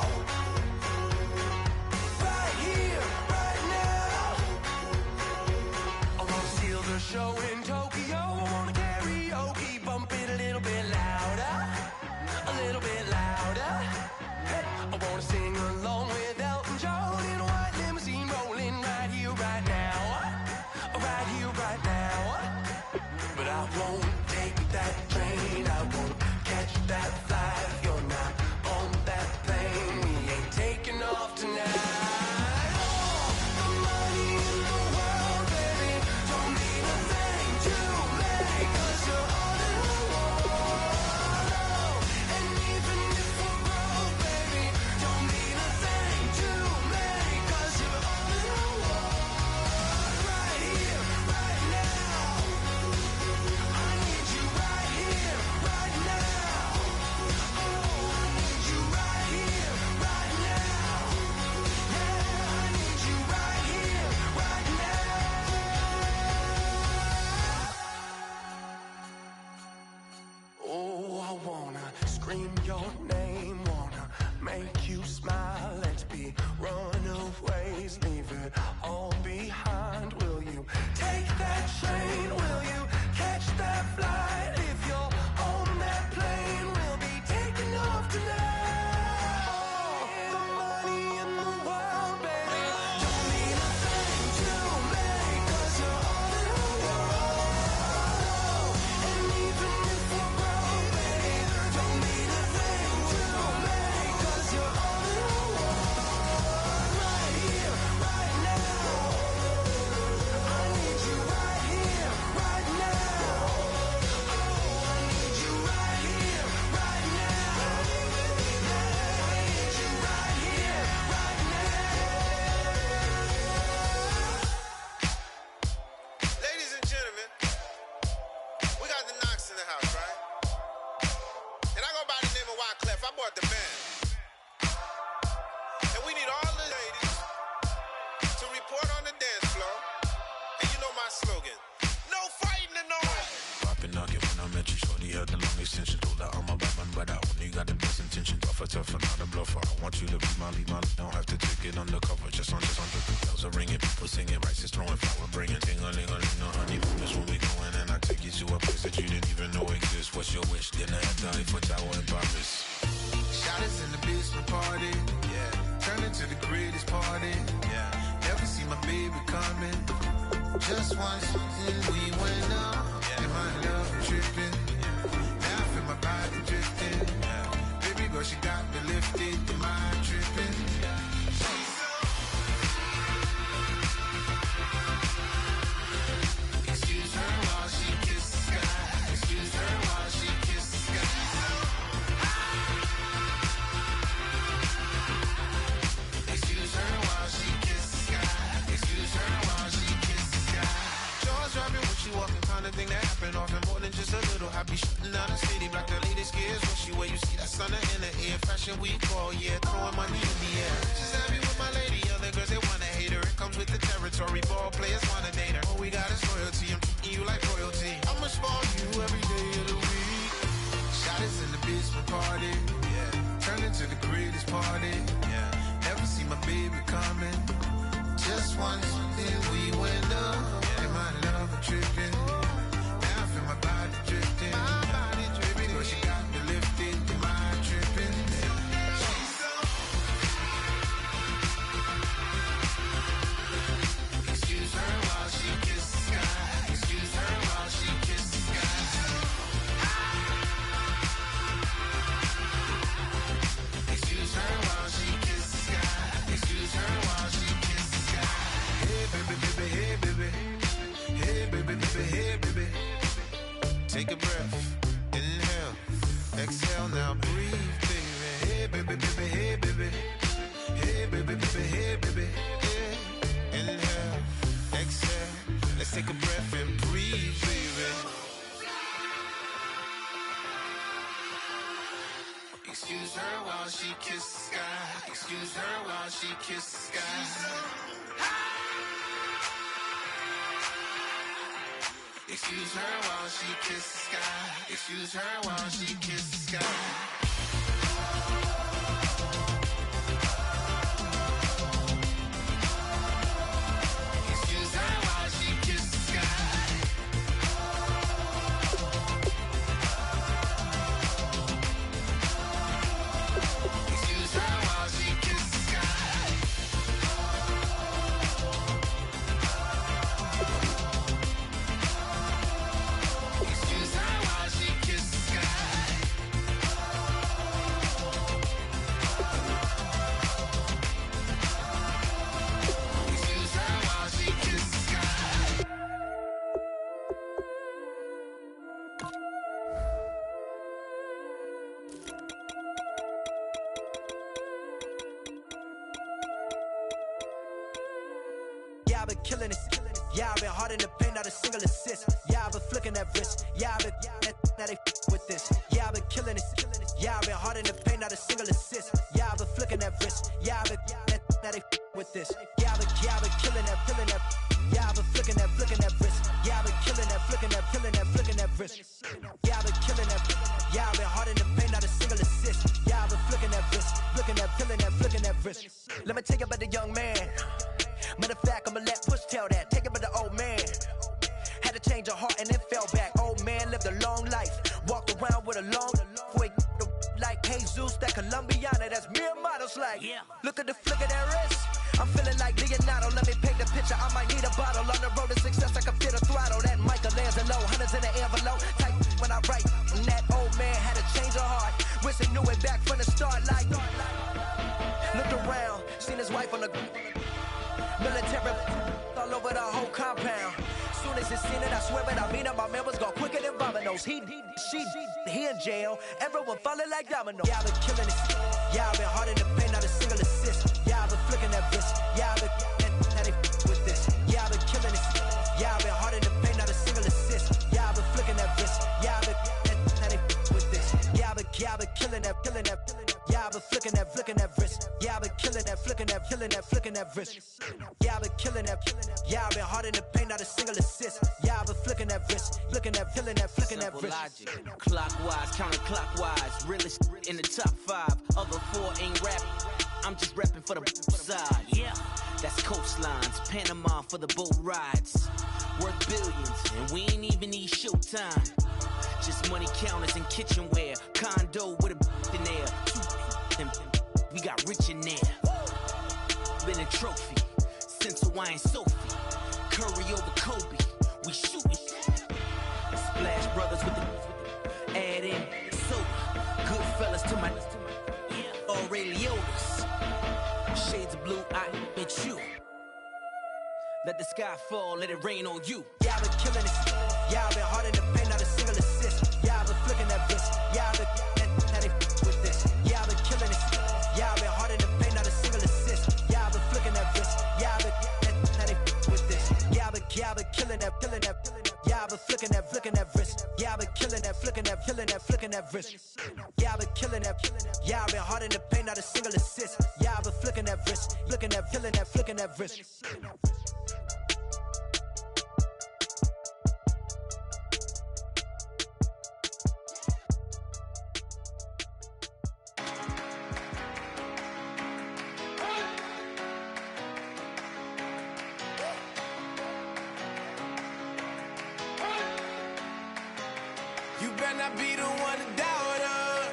Right here, right now. I wanna steal the show in Tokyo. I wanna karaoke, bump it a little bit louder. A little bit louder. Hey, I wanna sing along with Elton John in a white limousine rolling right here, right now. Right here, right now. But I won't take that train. I won't catch that flight if you're not on that plane. We ain't taking off tonight. The money in the world, baby, don't mean a thing to me, 'cause you're all that I want. And even if we're broke, baby, don't mean a thing to me, 'cause you're all that I want. Right here, right now. I need you right here, right now. Oh, I need you right here, right now. Yeah, I need you right here, right now. Oh, I wanna scream your name, wanna make you smile. Let's be runaways, leave it all behind. Will you take that train? Will you catch that flight? If you're on that plane, we'll be taking off tonight. The money in the world, baby, don't mean a thing to me, 'cause you're all that I want. And even if we're broke, baby, don't mean a thing to me, 'cause you're all that I want. Right here, right now. I need you right here, right now. Oh, I need you right here, right now. Yeah, I need you right here, right now. Ladies and gentlemen, we got the Knox in the house, right? And I go by the name of Wyclef. I bought the band. And we need all the ladies to report on the dance floor. And you know my slogan, no fighting in the ring. Poppin' nugget when I met you, shorty had the long extension. Told her I'm a bad man, but I only got the best intention. Tougher, not a bluffer. I want you to be my lead, don't have to take it undercover. Just on the bells are ringing, people singing, rices throwing, flower bringing. Ting-a-ling-a-ling, no honeymoon is when we going, and I take you to a place that you didn't even know exists. What's your wish? Dinner at the Eiffel Tower in Paris. Shot us in the basement party, yeah. Turn into the greatest party, yeah. Never see my baby coming. Just once, and we went up, yeah. And my love tripping, yeah. Now I feel my body drifting, yeah. Baby girl, she got me lifted, mind tripping, yeah. She's so. Excuse her while she kisses the sky. Excuse her while she kisses the sky. Excuse her while she kisses the sky. Excuse her while she kisses the sky. Jaws dropping when she walking, kind of thing that happen often. More than just a little. I be shutting down the city, black the latest gears. When she wear, you see that sun in the air. Fashion week all year, throwing money in the air. Just happy with my lady, other girls they wanna hate her. It comes with the territory, ball players wanna date her. All we got is loyalty, I'm treating you like royalty. I'ma spoil you every day of the week. Shot us in the basement party, yeah. Turn into the greatest party, yeah. Never see my baby coming. Just once, then we went up, yeah. And my love tripping. Now I feel my body drifting. My body dripping. Girl, she got me lifted, mind tripping. She's so. Excuse her while she kisses the sky. Excuse her while she kisses the sky. Excuse kisses the sky. Excuse her while she kisses the sky. Excuse her while she kisses the sky. Excuse her while she kisses the sky. Yeah, I've been killing it. Yeah, I've been hard in the paint, not a single assist. Yeah, I've been flicking that wrist. Yeah, I've been now they with this. Yeah, I've been killing it. Yeah, I've been hard in the paint, not a single assist. Yeah, I've been flicking that wrist. Yeah, I've been now they with this. Yeah, I've been killing that. Yeah, I've been flicking that wrist. Yeah, I've been killing that, flicking that wrist. Yeah, I've been killing that. Yeah, I've been hard in the paint, not a single assist. Yeah, I've been flicking that wrist, flicking that wrist. Let me tell you about the young man. Matter of fact, I'ma let Push tell that. Take it by the old man. Had to change her heart and then fell back. Old man lived a long life. Walked around with a long way like Jesus, that Colombiana, that's mere models like. Yeah. Look at the flick of that wrist. I'm feeling like Leonardo. Let me paint the picture. I might need a bottle. On the road to success, I can fit a throttle. That Michelangelo, hundreds in the envelope. Type when I write. And that old man had to change her heart. Wish he knew it back from the start. Like, looked around, seen his wife on the military all over the whole compound. Soon as he seen it, I swear it, I mean it, my man was gone quicker than Domino's. He in jail, everyone falling like dominoes. Yeah, I've been killing it. Yeah, I've been hard in the paint, not a single assist. Yeah, I've been flicking that wrist. Yeah, I've been now they with this. Yeah, I've been killing it. Yeah, I've been hard in the paint, not a single assist. Yeah, I've been flicking that wrist. Yeah, I've been now they with this. Yeah, I've been killing that. Yeah, I've been flicking that wrist. Yeah, I've been killing that, flicking that wrist. Yeah, I've been killing that. Yeah, I've been hard in the paint, not a single assist. Yeah, I've been flicking that wrist, flicking that wrist. Logic, clockwise, counterclockwise, realest in the top 5. Other 4 ain't rapping. I'm just rapping for the side. Yeah, that's coastlines, Panama for the boat rides. Worth billions, and we ain't even need showtime. Just money counters and kitchenware. Condo with a in there. We got rich in there. Been a trophy since Hawaiian Sophie. Curry over Kobe. We shootin'. Splash Brothers with the add in soda. Good fellas to my Aureliotas. Shades of blue, I bet you. Let the sky fall, let it rain on you. Yeah, I've been killing it. Yeah, I've been hard in the paint, not a single assist. Yeah, I've been flicking that wrist. Yeah, I've been now they with this. Yeah, I've been killing it. Yeah, I've been hard in the paint, not a single assist. Yeah, I've been flicking that wrist. Yeah, I've been now they with this. Yeah, I've been killing that. Yeah, I've been flicking that wrist. Yeah, I've been killing that, flicking that wrist. Yeah, I've been killing that. Yeah, I've been hard in the paint, not a single assist. Yeah, I've been flicking that wrist, flicking that wrist. You better not be the one to doubt us,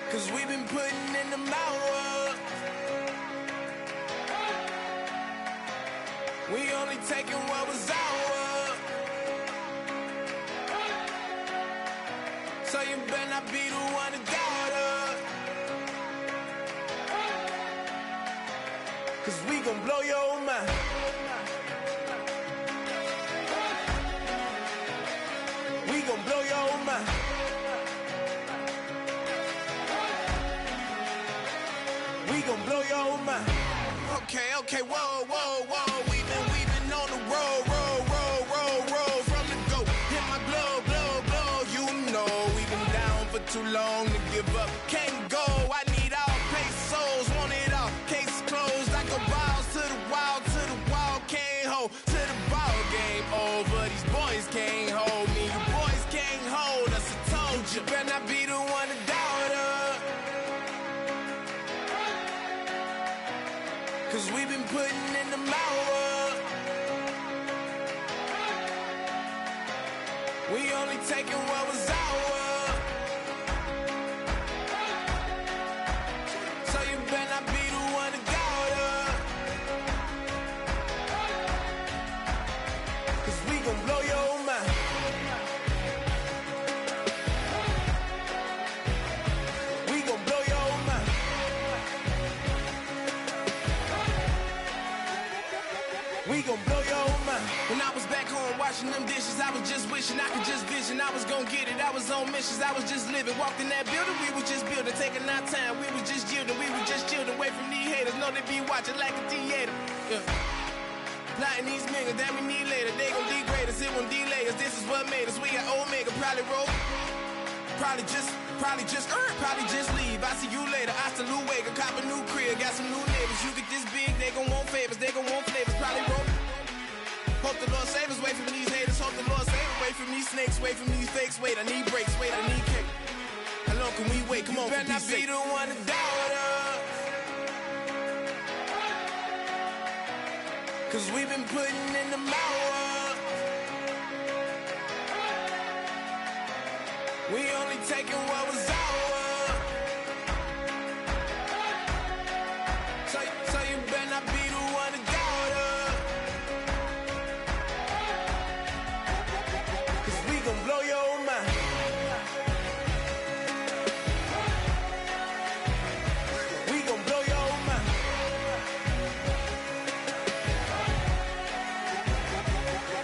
'cause we've been putting in the hours. We only taking what was ours. So you better not be the one to doubt us, 'cause we gon' blow your mind. We gon' blow your mind. We gon' blow your mind. Okay, whoa. We been on the road. From the go. Hit my blow. You know we been down for too long to give up. Can't go, I need all pesos, want it all. Case closed, I go balls to the wall, can't hold to the ball game over. These boys can't hold me, you boys can't hold us. I told you, better not be the one to doubt us. 'Cause we've been putting in the hour. We only taking what was ours. So you better not be the one to doubt us. 'Cause we gon' blow your mind. We gon' blow your mind. We gon' blow your mind. When I was back home washing them dishes, I was just wishing I could just vision. I was gon' get it, I was on missions, I was just living. Walked in that building, we was just building, taking our time. We was just yielding, we was just chilling away from these haters. Know they be watching like a theater. Yeah. Plotting these niggas that we need later. They gon' degrade us, it won't delay us. This is what made us. We got Omega, probably roll. Probably just leave. I see you later. I salute Wake, cop a new crib, got some new neighbors. You get this big, they gon' want favors, they gon' want flavors. Probably roll. Hope the Lord save us, wait from these haters. Hope the Lord save us, wait from these snakes, wait from these fakes. Wait, I need breaks, wait, I need cake. How long can we wait? Come on, better not be the one to doubt us. 'Cause we've been putting in the hour. We only taking what was ours. So you better not be the one to doubt us. 'Cause we gon' blow your mind. We gon' blow your mind.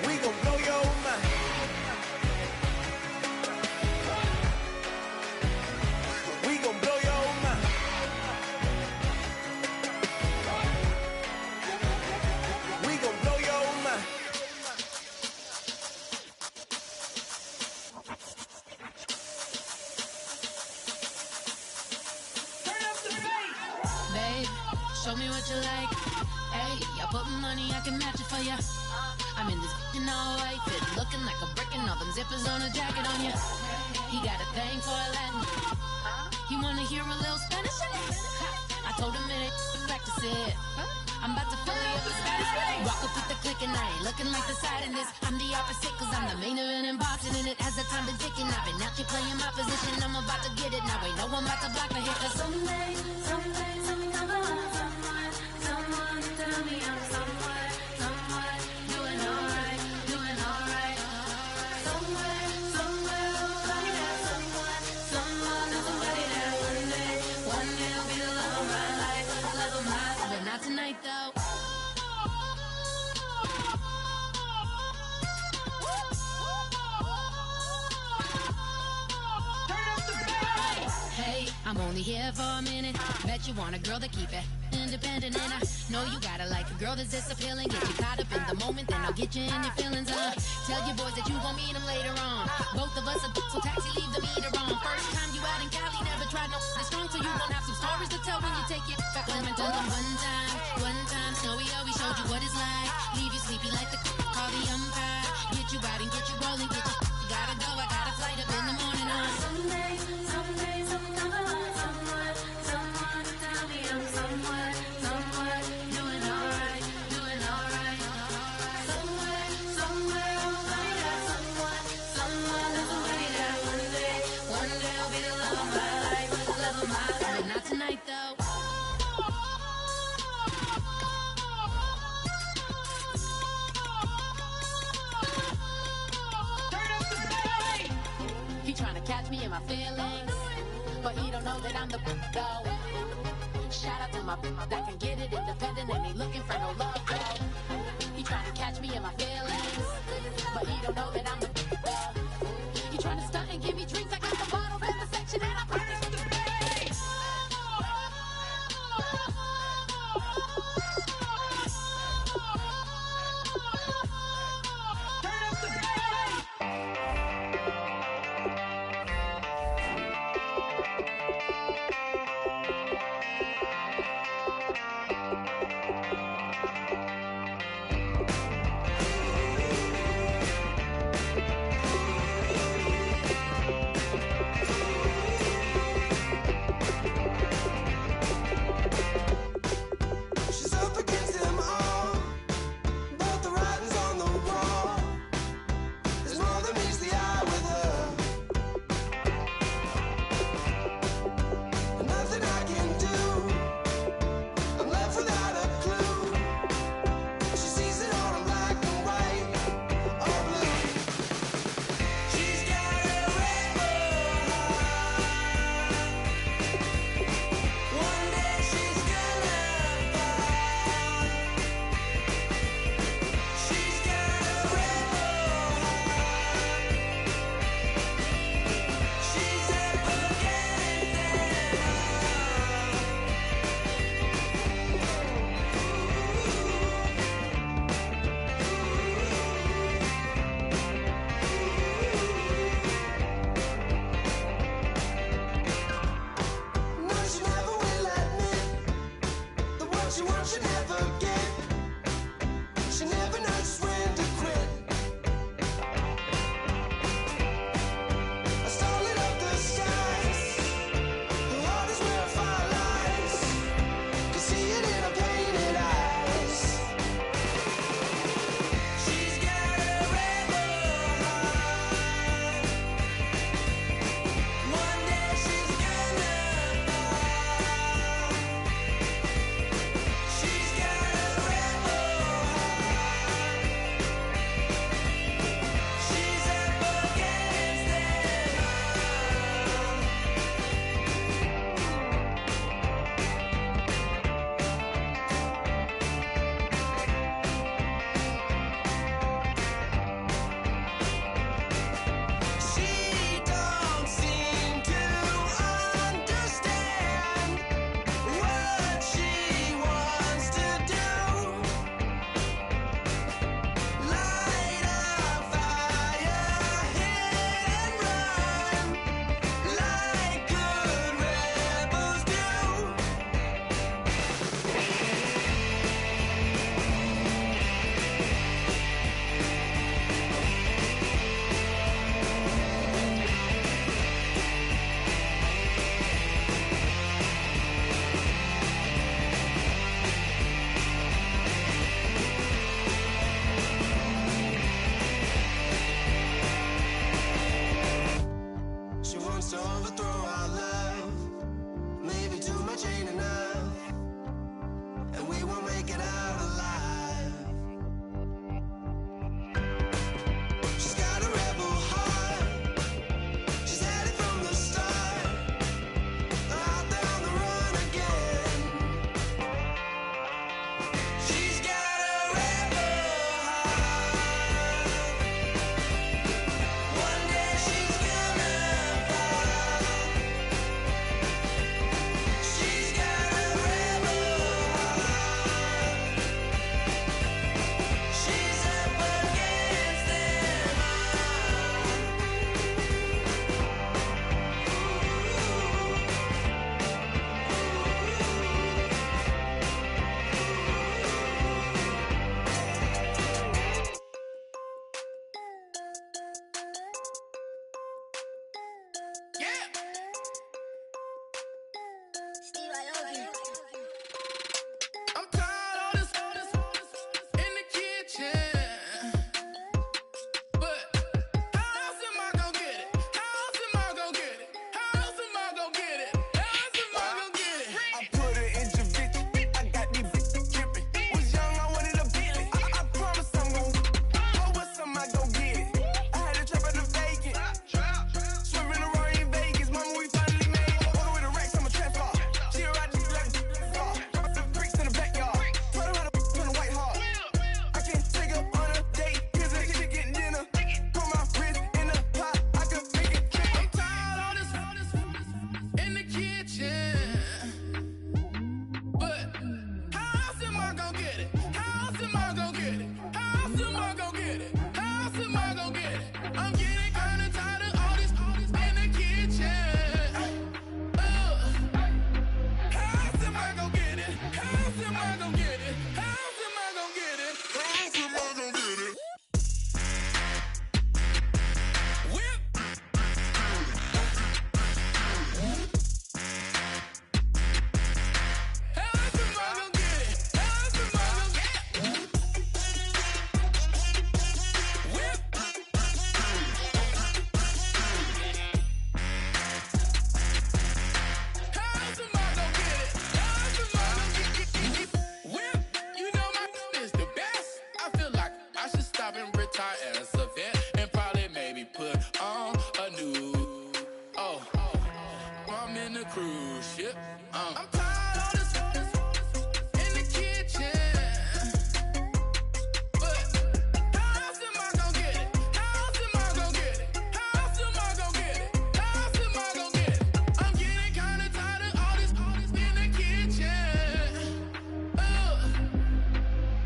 We gon' blow your mind. We gon' blow your mind. We gon' blow your mind. Babe, show me what you like. Hey, I put money, I can match it for ya. I'm in this all white fit, looking like a brick and all them zippers on a jacket on ya. He got a thing for a Latin. He wanna hear a little Spanish? I told him it ain't practice it. I'm about to fill you up with Spanish. Walk up with the click and I ain't looking like the side in this. I'm the opposite 'cause I'm the main event in boxing and it has the time been ticking. I've been out here playing my position. I'm about to get it now. Ain't no one about to block the hit 'cause someday, someone tell me I'm someone doing alright. Somewhere, somebody that someone is somebody that one day will be the love of my life, but not tonight though. Hey, I'm only here for a minute. Bet you want a girl to keep it independent, and I know you gotta like a girl that's this appealing. Get you caught up in the moment, then I'll get you in your feelings. Tell your boys that you gon' meet them later on. Both of us are so taxi, leave the meter on. First time you out in Cali, never tried no this strong, so you gon' have some stories to tell when you take it back home and tell them one time, Snowy always showed you what it's like. Leave you sleepy like the call the umpire. Get you out and get you rolling, get you gotta go. I got a flight up in the morning on someday, someone tell me I'm someone doing alright. Somewhere, somebody that someone is somebody that one day will be the love of my life, but not tonight though. He tryna catch me in my feelings, but he don't know that I'm the though. Shout out to my that can get it independent and ain't looking for no love though. He tryna catch me in my feelings, but he don't know that I'm the though. He tryna stunt and give me drinks. I got the bottle in the section and I practice with the bass. Turn up the bass. cruise ship. I'm tired of this in the kitchen. But how else am I gonna get it? How else am I gonna get it? How else am I gonna get it? How else am I gonna get it? I'm getting kinda tired of all this in the kitchen.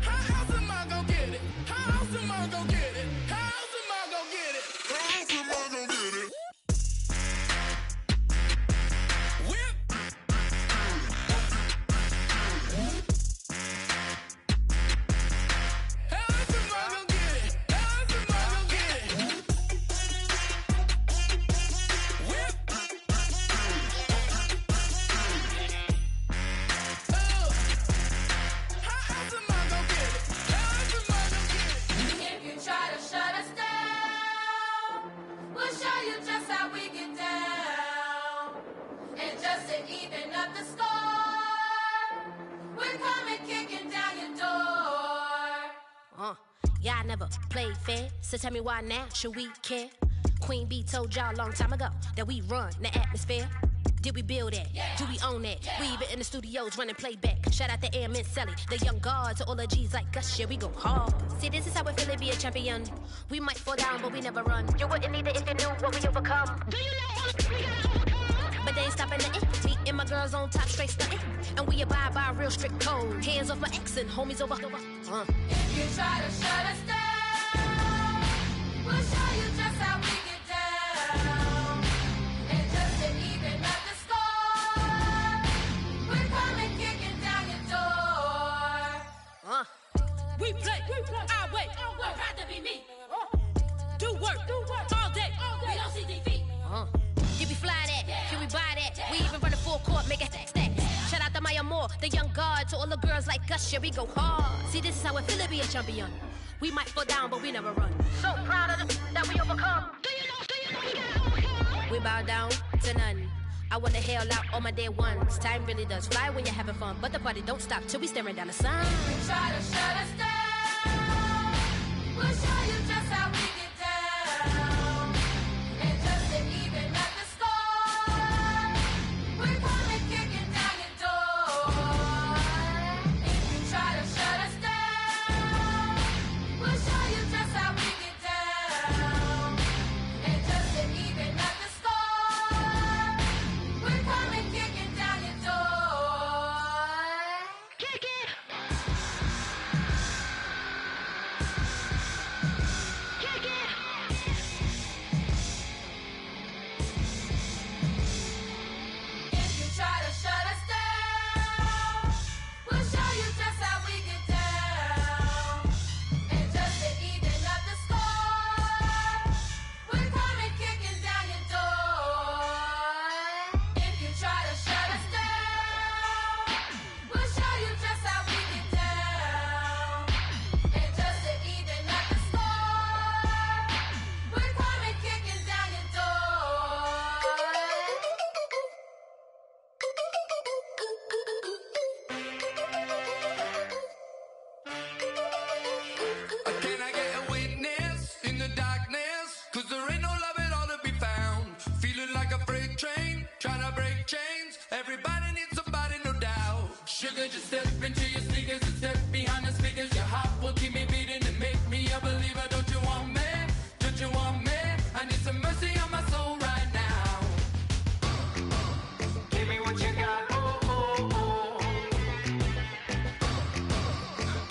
How else am I gonna get it? How else am I gonna get it? How else am I gonna get it? How else am I gonna get it? Whip. How else am I gonna get it? How else am I gonna get it? Whip. How else am I gonna get it? How else am I gonna get it? If you try to shut us down, we'll show you just how we get down. And just to even up the score, we're coming kicking down your door. Y'all never played fair, so tell me why now should we care? Queen Bee told y'all a long time ago that we run the atmosphere. Did we build that? Yeah. Do we own that? Yeah. We even in the studios running playback. Shout out to Airman Sally, the young guard, to all the G's like us. Yeah, we go hard. See, this is how it feel to be a champion. We might fall down, but we never run. You wouldn't need it if you knew what we overcome. Do you know all we gotta overcome? But they ain't stopping nothing. Me and my girls on top, straight stunting. And we abide by a real strict code. Hands off my ex and homies over. If you try to shut us down, we'll show you just how we get down. And just to even up the score, we're coming kicking down your door. We play our way. I'd rather be me. Do work all day. We don't see defeat. Did we fly that? Can we buy that? We even run a full court, make it stack. Shout out to Maya Moore, the young guard, to all the girls like us. Yeah, we go hard. See, this is how it feel to be a champion. We might fall down, but we never run. So proud of that we overcome. Do you know we gotta overcome? We bow down to none. I wanna hail out all my day ones. Time really does fly when you're having fun, but the party don't stop till we staring down the sun. If you try to shut us down, we'll show you just how we get down. And just to even up the score, we're coming kicking down your door. If you try to shut us down, we'll show you just how we get down. And just to even up the score, we're coming kicking down your door. Kick it! Kick it! If you try to shut us down, we'll show you just how we get down. And just to even up the score, we're coming kicking down your door. If you try to shut us down, we'll show you just how we get down. And just to even up the score, we're coming kicking down your door. Can I get a witness in the darkness? Cause there ain't no love at all to be found. Feeling like a freight train, trying to break chains. Everybody needs somebody, no doubt. Sugar, just step into your sneakers and step behind the speakers. Your heart will keep me beating and make me a believer. Don't you want me? Don't you want me? I need some mercy on my soul right now. Give me what you got, oh, oh, oh.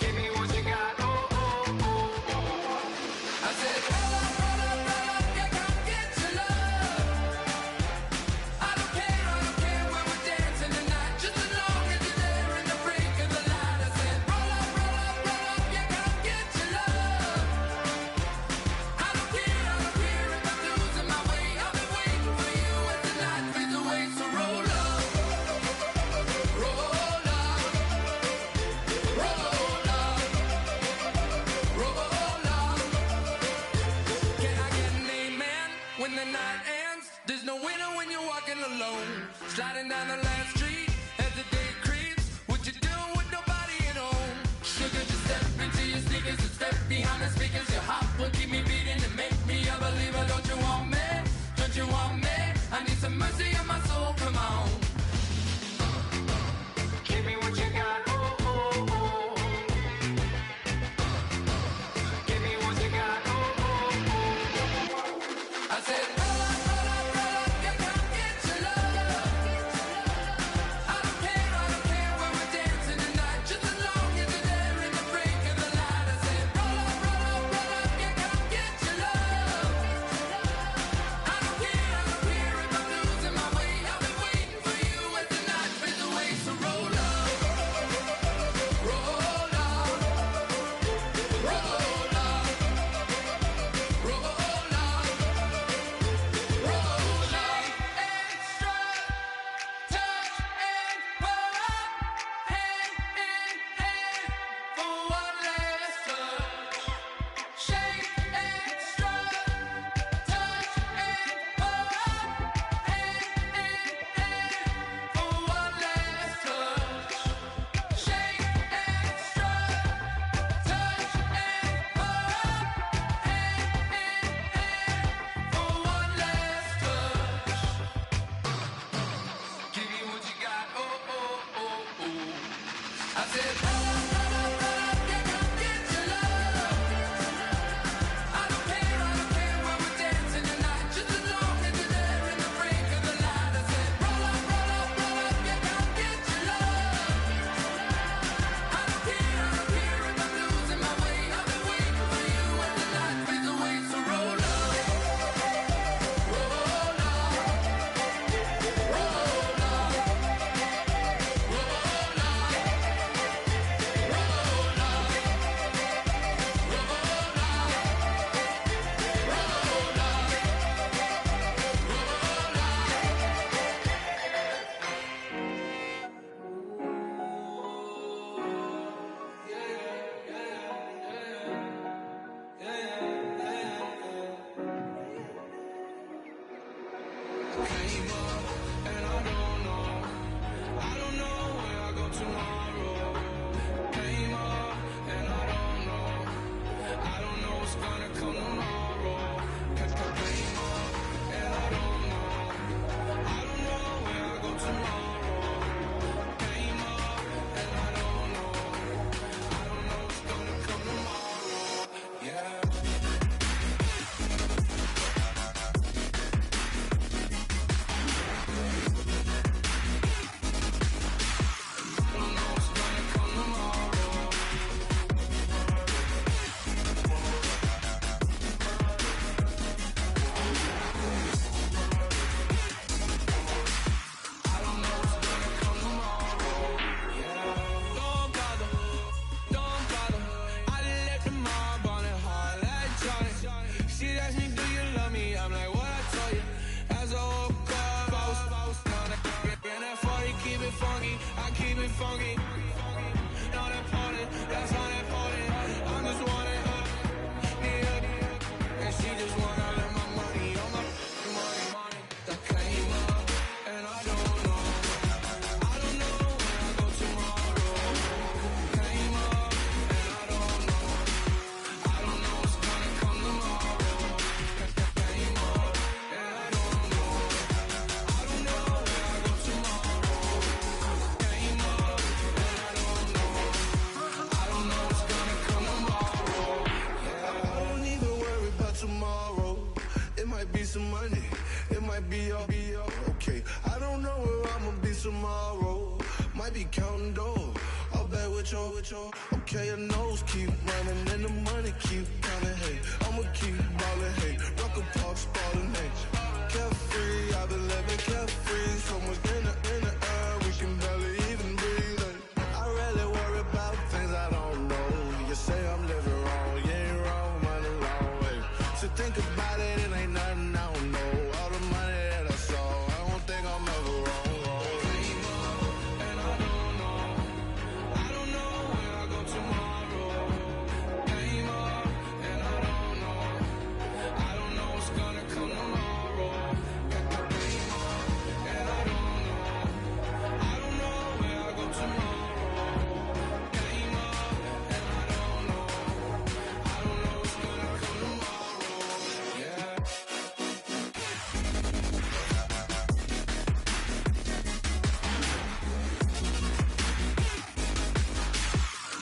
Give me what you got, oh, oh, oh. I said, roll up, yeah, come get your love. I don't care where we're dancing tonight, just as long as you're there in the freak of the light. I said, roll up, yeah, come get your love. I don't care if I'm losing my way. I've been waiting for you as the night fades away. So roll up, roll up, roll up, roll up. Can I get an amen when the night ends? There's no winner when you're walking alone. Sliding down the last street as the day creeps. What you doing with nobody at home? Sugar, just step into your sneakers and step behind the speakers. Your heart will keep me beating and make me a believer. Don't you want me? Don't you want me? I need some mercy on my soul, come on. funky. Not important, that's not important. I'm just wanting her, and she just wanna let my money on my money that came up, and I don't know where I go tomorrow. Came up, and I don't know what's gonna come tomorrow. Came up, and I don't know where I go tomorrow. Came up, and I don't know what's gonna come tomorrow. Yeah, I don't even worry about tomorrow. It might be some money, it might be all okay. I don't know where I'ma be tomorrow. Might be counting dough. I'll bet with your. Okay, your nose keep running and the money keep counting. Hey, I'ma keep ballin'. Hey, Rucker Park spallin'. Hey, carefree, I've been living carefree. So much in the air, we can barely even breathe. Hey, I really worry about things I don't know. You say I'm living wrong, you ain't wrong, money long way. So think about it, it ain't nothing I don't know. All the money that I saw, I don't think I'm ever wrong. Came up, and I don't know where I go tomorrow. Came up, and I don't know what's gonna come tomorrow. Came up, and I don't know where I go tomorrow. Came up, and I don't know what's gonna come tomorrow. Yeah.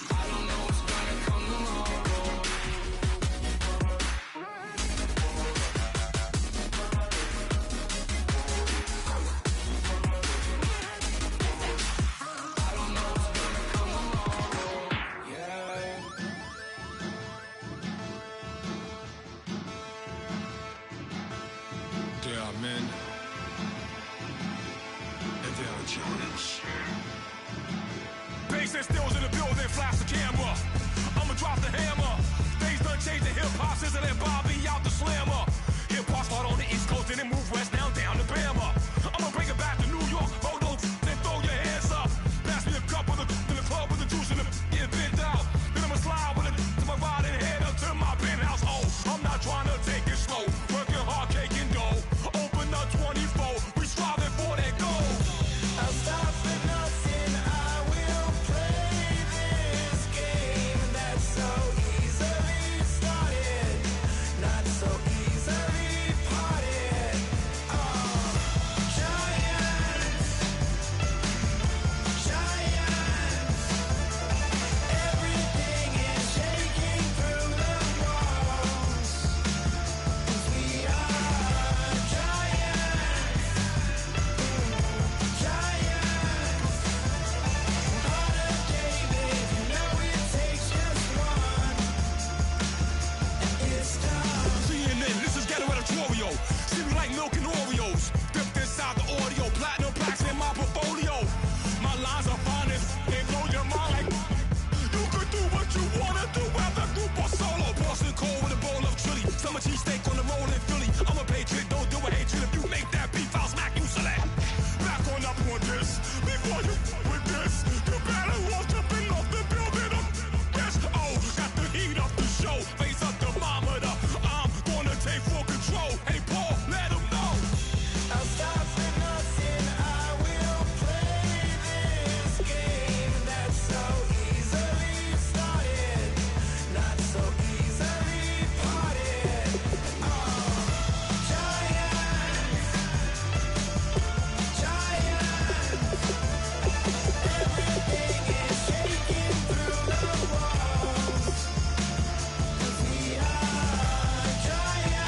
I don't know what's gonna come tomorrow. I don't know what's gonna come tomorrow. Yeah. There are men, and there are giants. Bass and stills in the building, flash the camera. I'ma drop the hammer. Things done changed the hip hop since I let Bobby out the slammer. Hip hop start on the East Coast and then move west down to Bama. I'ma bring it back to New York. Hold on, then throw your hands up. Pass me a cup of the in the club with the juice in the get bent out. Then I'ma slide with it to my ride and head up to my penthouse. Oh, I'm not trying to take it slow. Working hard, cake and dough. Open up 24. We striving for that goal. I'll stop for nothing. I will play this game that's so easily started, not so easily parted. Giants, everything is shaking through the walls. 'Cause we are giants. Heart of David, you know it takes just one, and it's done. CNN, this is ghetto editorial. See me like milk and Oreos. Dipped inside the audio, platinum plaques in my portfolio. My lines are finest, they blow your mind like you could do what you wanna do, whether group or solo. Boston cold with a bowl of chili. Summer cheesesteak on the roll in Philly. I'm a patriot, don't do a hatred. If you make that beef, I'll smack you silly. Back on up on this. Before you with this, you better walk up and off the building up. Yes, oh, got the heat up the show. Face up the thermometer. I'm gonna take full control. Hey, Paul, let him know. I'll stop for nothing. I will play this game that's so easily started, not so easily parted. Giants, everything is shaking through the walls. 'Cause we are giants.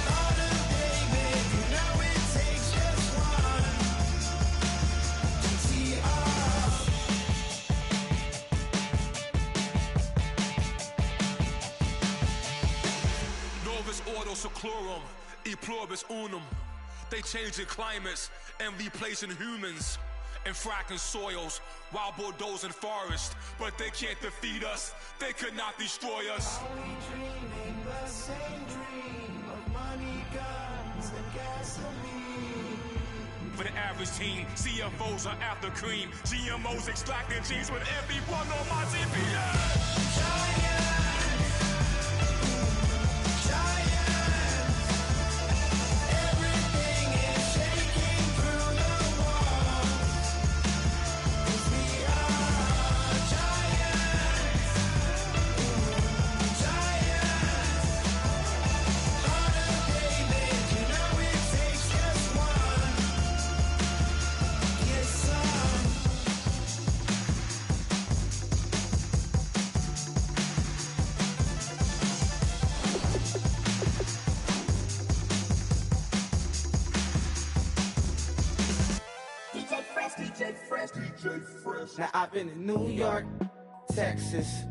Heart of David, you know it takes just one. GTR. Novus ordo seclorum, e pluribus unum. They changing climates and replacing humans and fracking soils, wild bulldozing forests. But they can't defeat us, they could not destroy us. Are we dreaming the same dream of money, guns, and gasoline? For the average team, CFOs are after cream. GMOs extracting genes with everyone on my team. Now I've been in New York, Texas,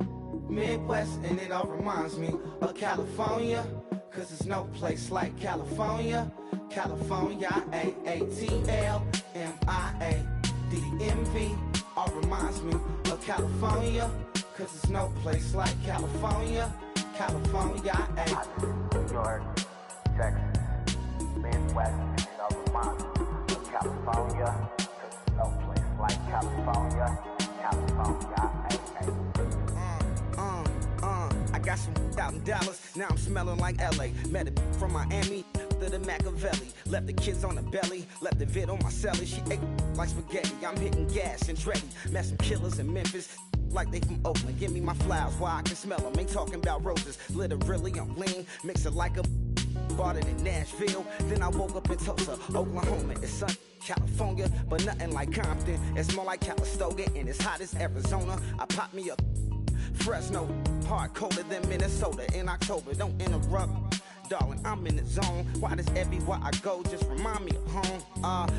Midwest, and it all reminds me of California, cause there's no place like California. California, AATLMIADDMV, all reminds me of California, cause there's no place like California. California, New York, Texas, Midwest, and it all reminds me of California, cause there's no place like California, California, I got some out in Dallas, now I'm smelling like LA. Met it from Miami to the Machiavelli. Left the kids on the belly, left the vid on my celly. She ate like spaghetti, I'm hitting gas and Dreddy. Met some killers in Memphis, like they from Oakland. Give me my flowers while I can smell them. Ain't talking about roses, literally I'm lean. Mix it like a bought it in Nashville. Then I woke up in Tulsa, Oklahoma. It's sun, California, but nothing like Compton. It's more like Calistoga and it's hot as Arizona. I pop me up Fresno, hard colder than Minnesota in October. Don't interrupt, darling, I'm in the zone. Why does everywhere I go just remind me of home?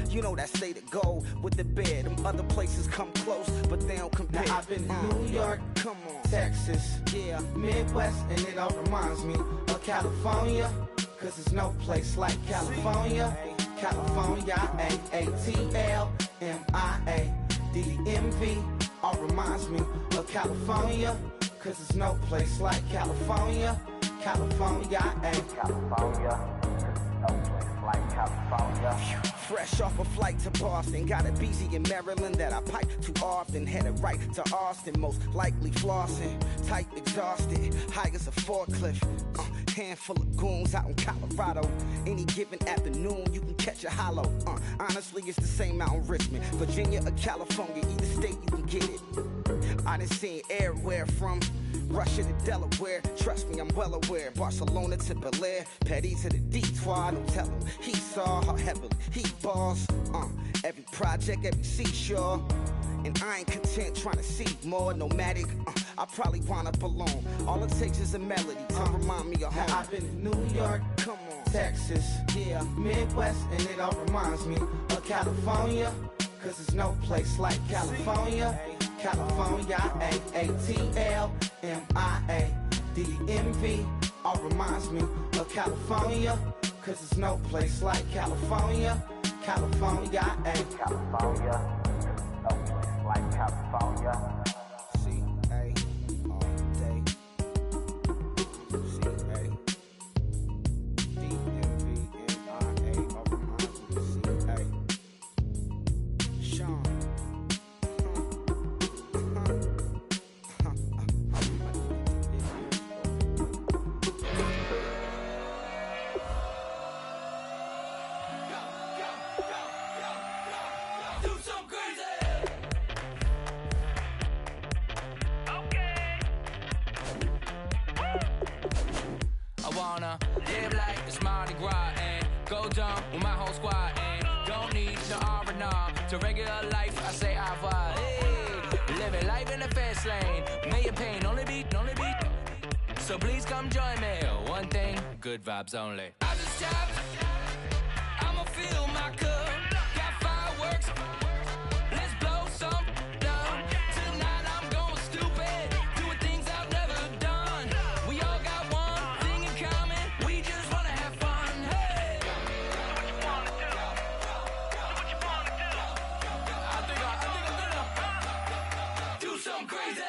You know that state of gold with the bed. Them other places come close, but they don't compare. Now I've been in New York, come on, Texas, yeah, Midwest, and it all reminds me of California, cause there's no place like California. California, AATLMIADDMV, all reminds me of California, cause there's no place like California. California, California, no place like California. Fresh off a flight to Boston, got a BZ in Maryland that I pipe too often. Headed right to Austin, most likely flossing. Tight, exhausted, high as a forklift. Handful of goons out in Colorado. Any given afternoon, you can catch a hollow. Honestly, it's the same out in Richmond, Virginia or California. Either state, you can get it. I done seen everywhere from Russia to Delaware. Trust me, I'm well aware. Barcelona to Bel Air, Petty to the Detroit. Don't tell him he saw how heavily he balls. Every project, every seashore. And I ain't content trying to see more nomadic. I probably wind up alone. All it takes is a melody to remind me of home. Now I've been in New York, come on, Texas, yeah, Midwest, and it all reminds me of California, cause there's no place like California. California, AATLMIADDMV, all reminds me of California, cause there's no place like California. California, California, no place like California. C-A all day. C-A D-M-V-M-I-A, all reminds me of C-A. Sean. Live like it's Mardi Gras and go dumb with my whole squad and don't need no R&R to regular life. I say au revoir. Hey, living life in the fast lane, million pain, only beat. So please come join me. One thing, good vibes only. I just tap, I'ma fill my cup. Got fireworks, let's blow some down. Tonight I'm going stupid, doing things I've never done. We all got one thing in common, we just wanna have fun. Hey, do what you wanna do. Do what you wanna do. I think I'm gonna do something crazy.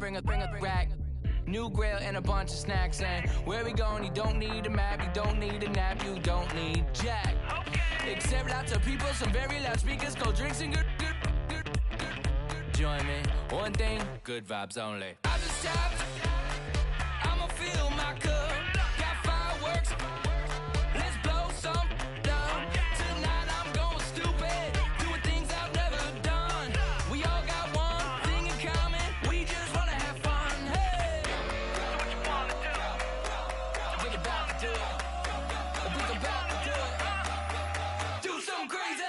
bring a rack. New grill and a bunch of snacks. And where we going, you don't need a map, you don't need a nap, you don't need jack. Except lots of people, some very loud speakers, cold drinks and good. Join me, one thing, good vibes only. I just tapped, I'ma fill my cup. Got fireworks, let's blow some down. Tonight I'm going stupid, doing things I've never done. We all got one thing in common, we just wanna have fun. Hey, do what you wanna do. Think about to do it. Think about to do it. Do something crazy.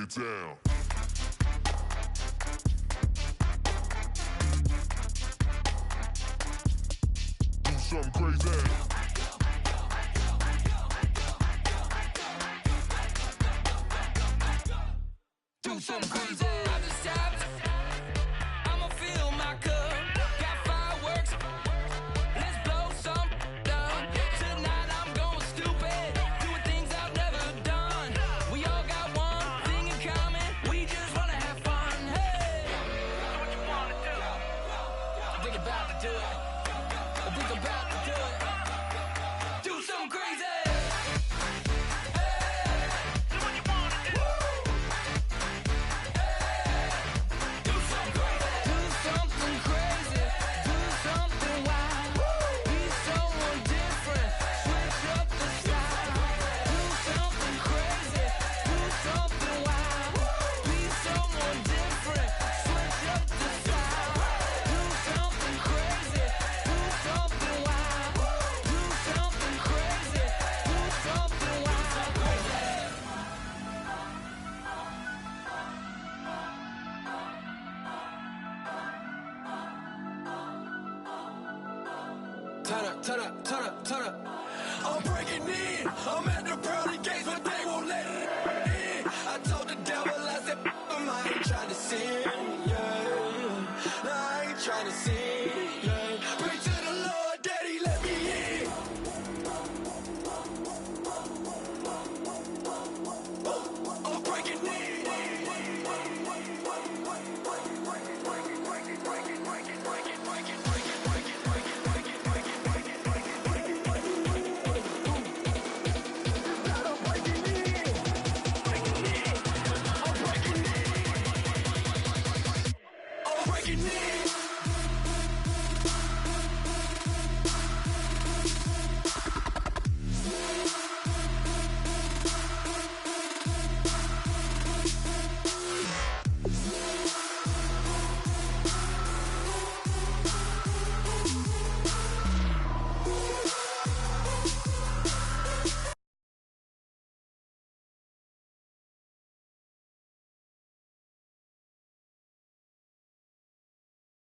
Down. Do something crazy. Do something crazy. I just tapped, I'ma fill my cup. Got fireworks, let's blow some down. Tonight I'm going stupid, doing things I've never done. We all got one thing in common, we just wanna have fun. Hey, do what you wanna do. Think about to do it. Think about to do it. Do something crazy. Turn up. I'm breaking in. I'm at the pearly gates, but they won't let it in. I told the devil, I said, I ain't trying to sin, yeah. No, I ain't trying to sin, yeah. Pray to the Lord, Daddy, let me in. I'm breaking in. Breaking in.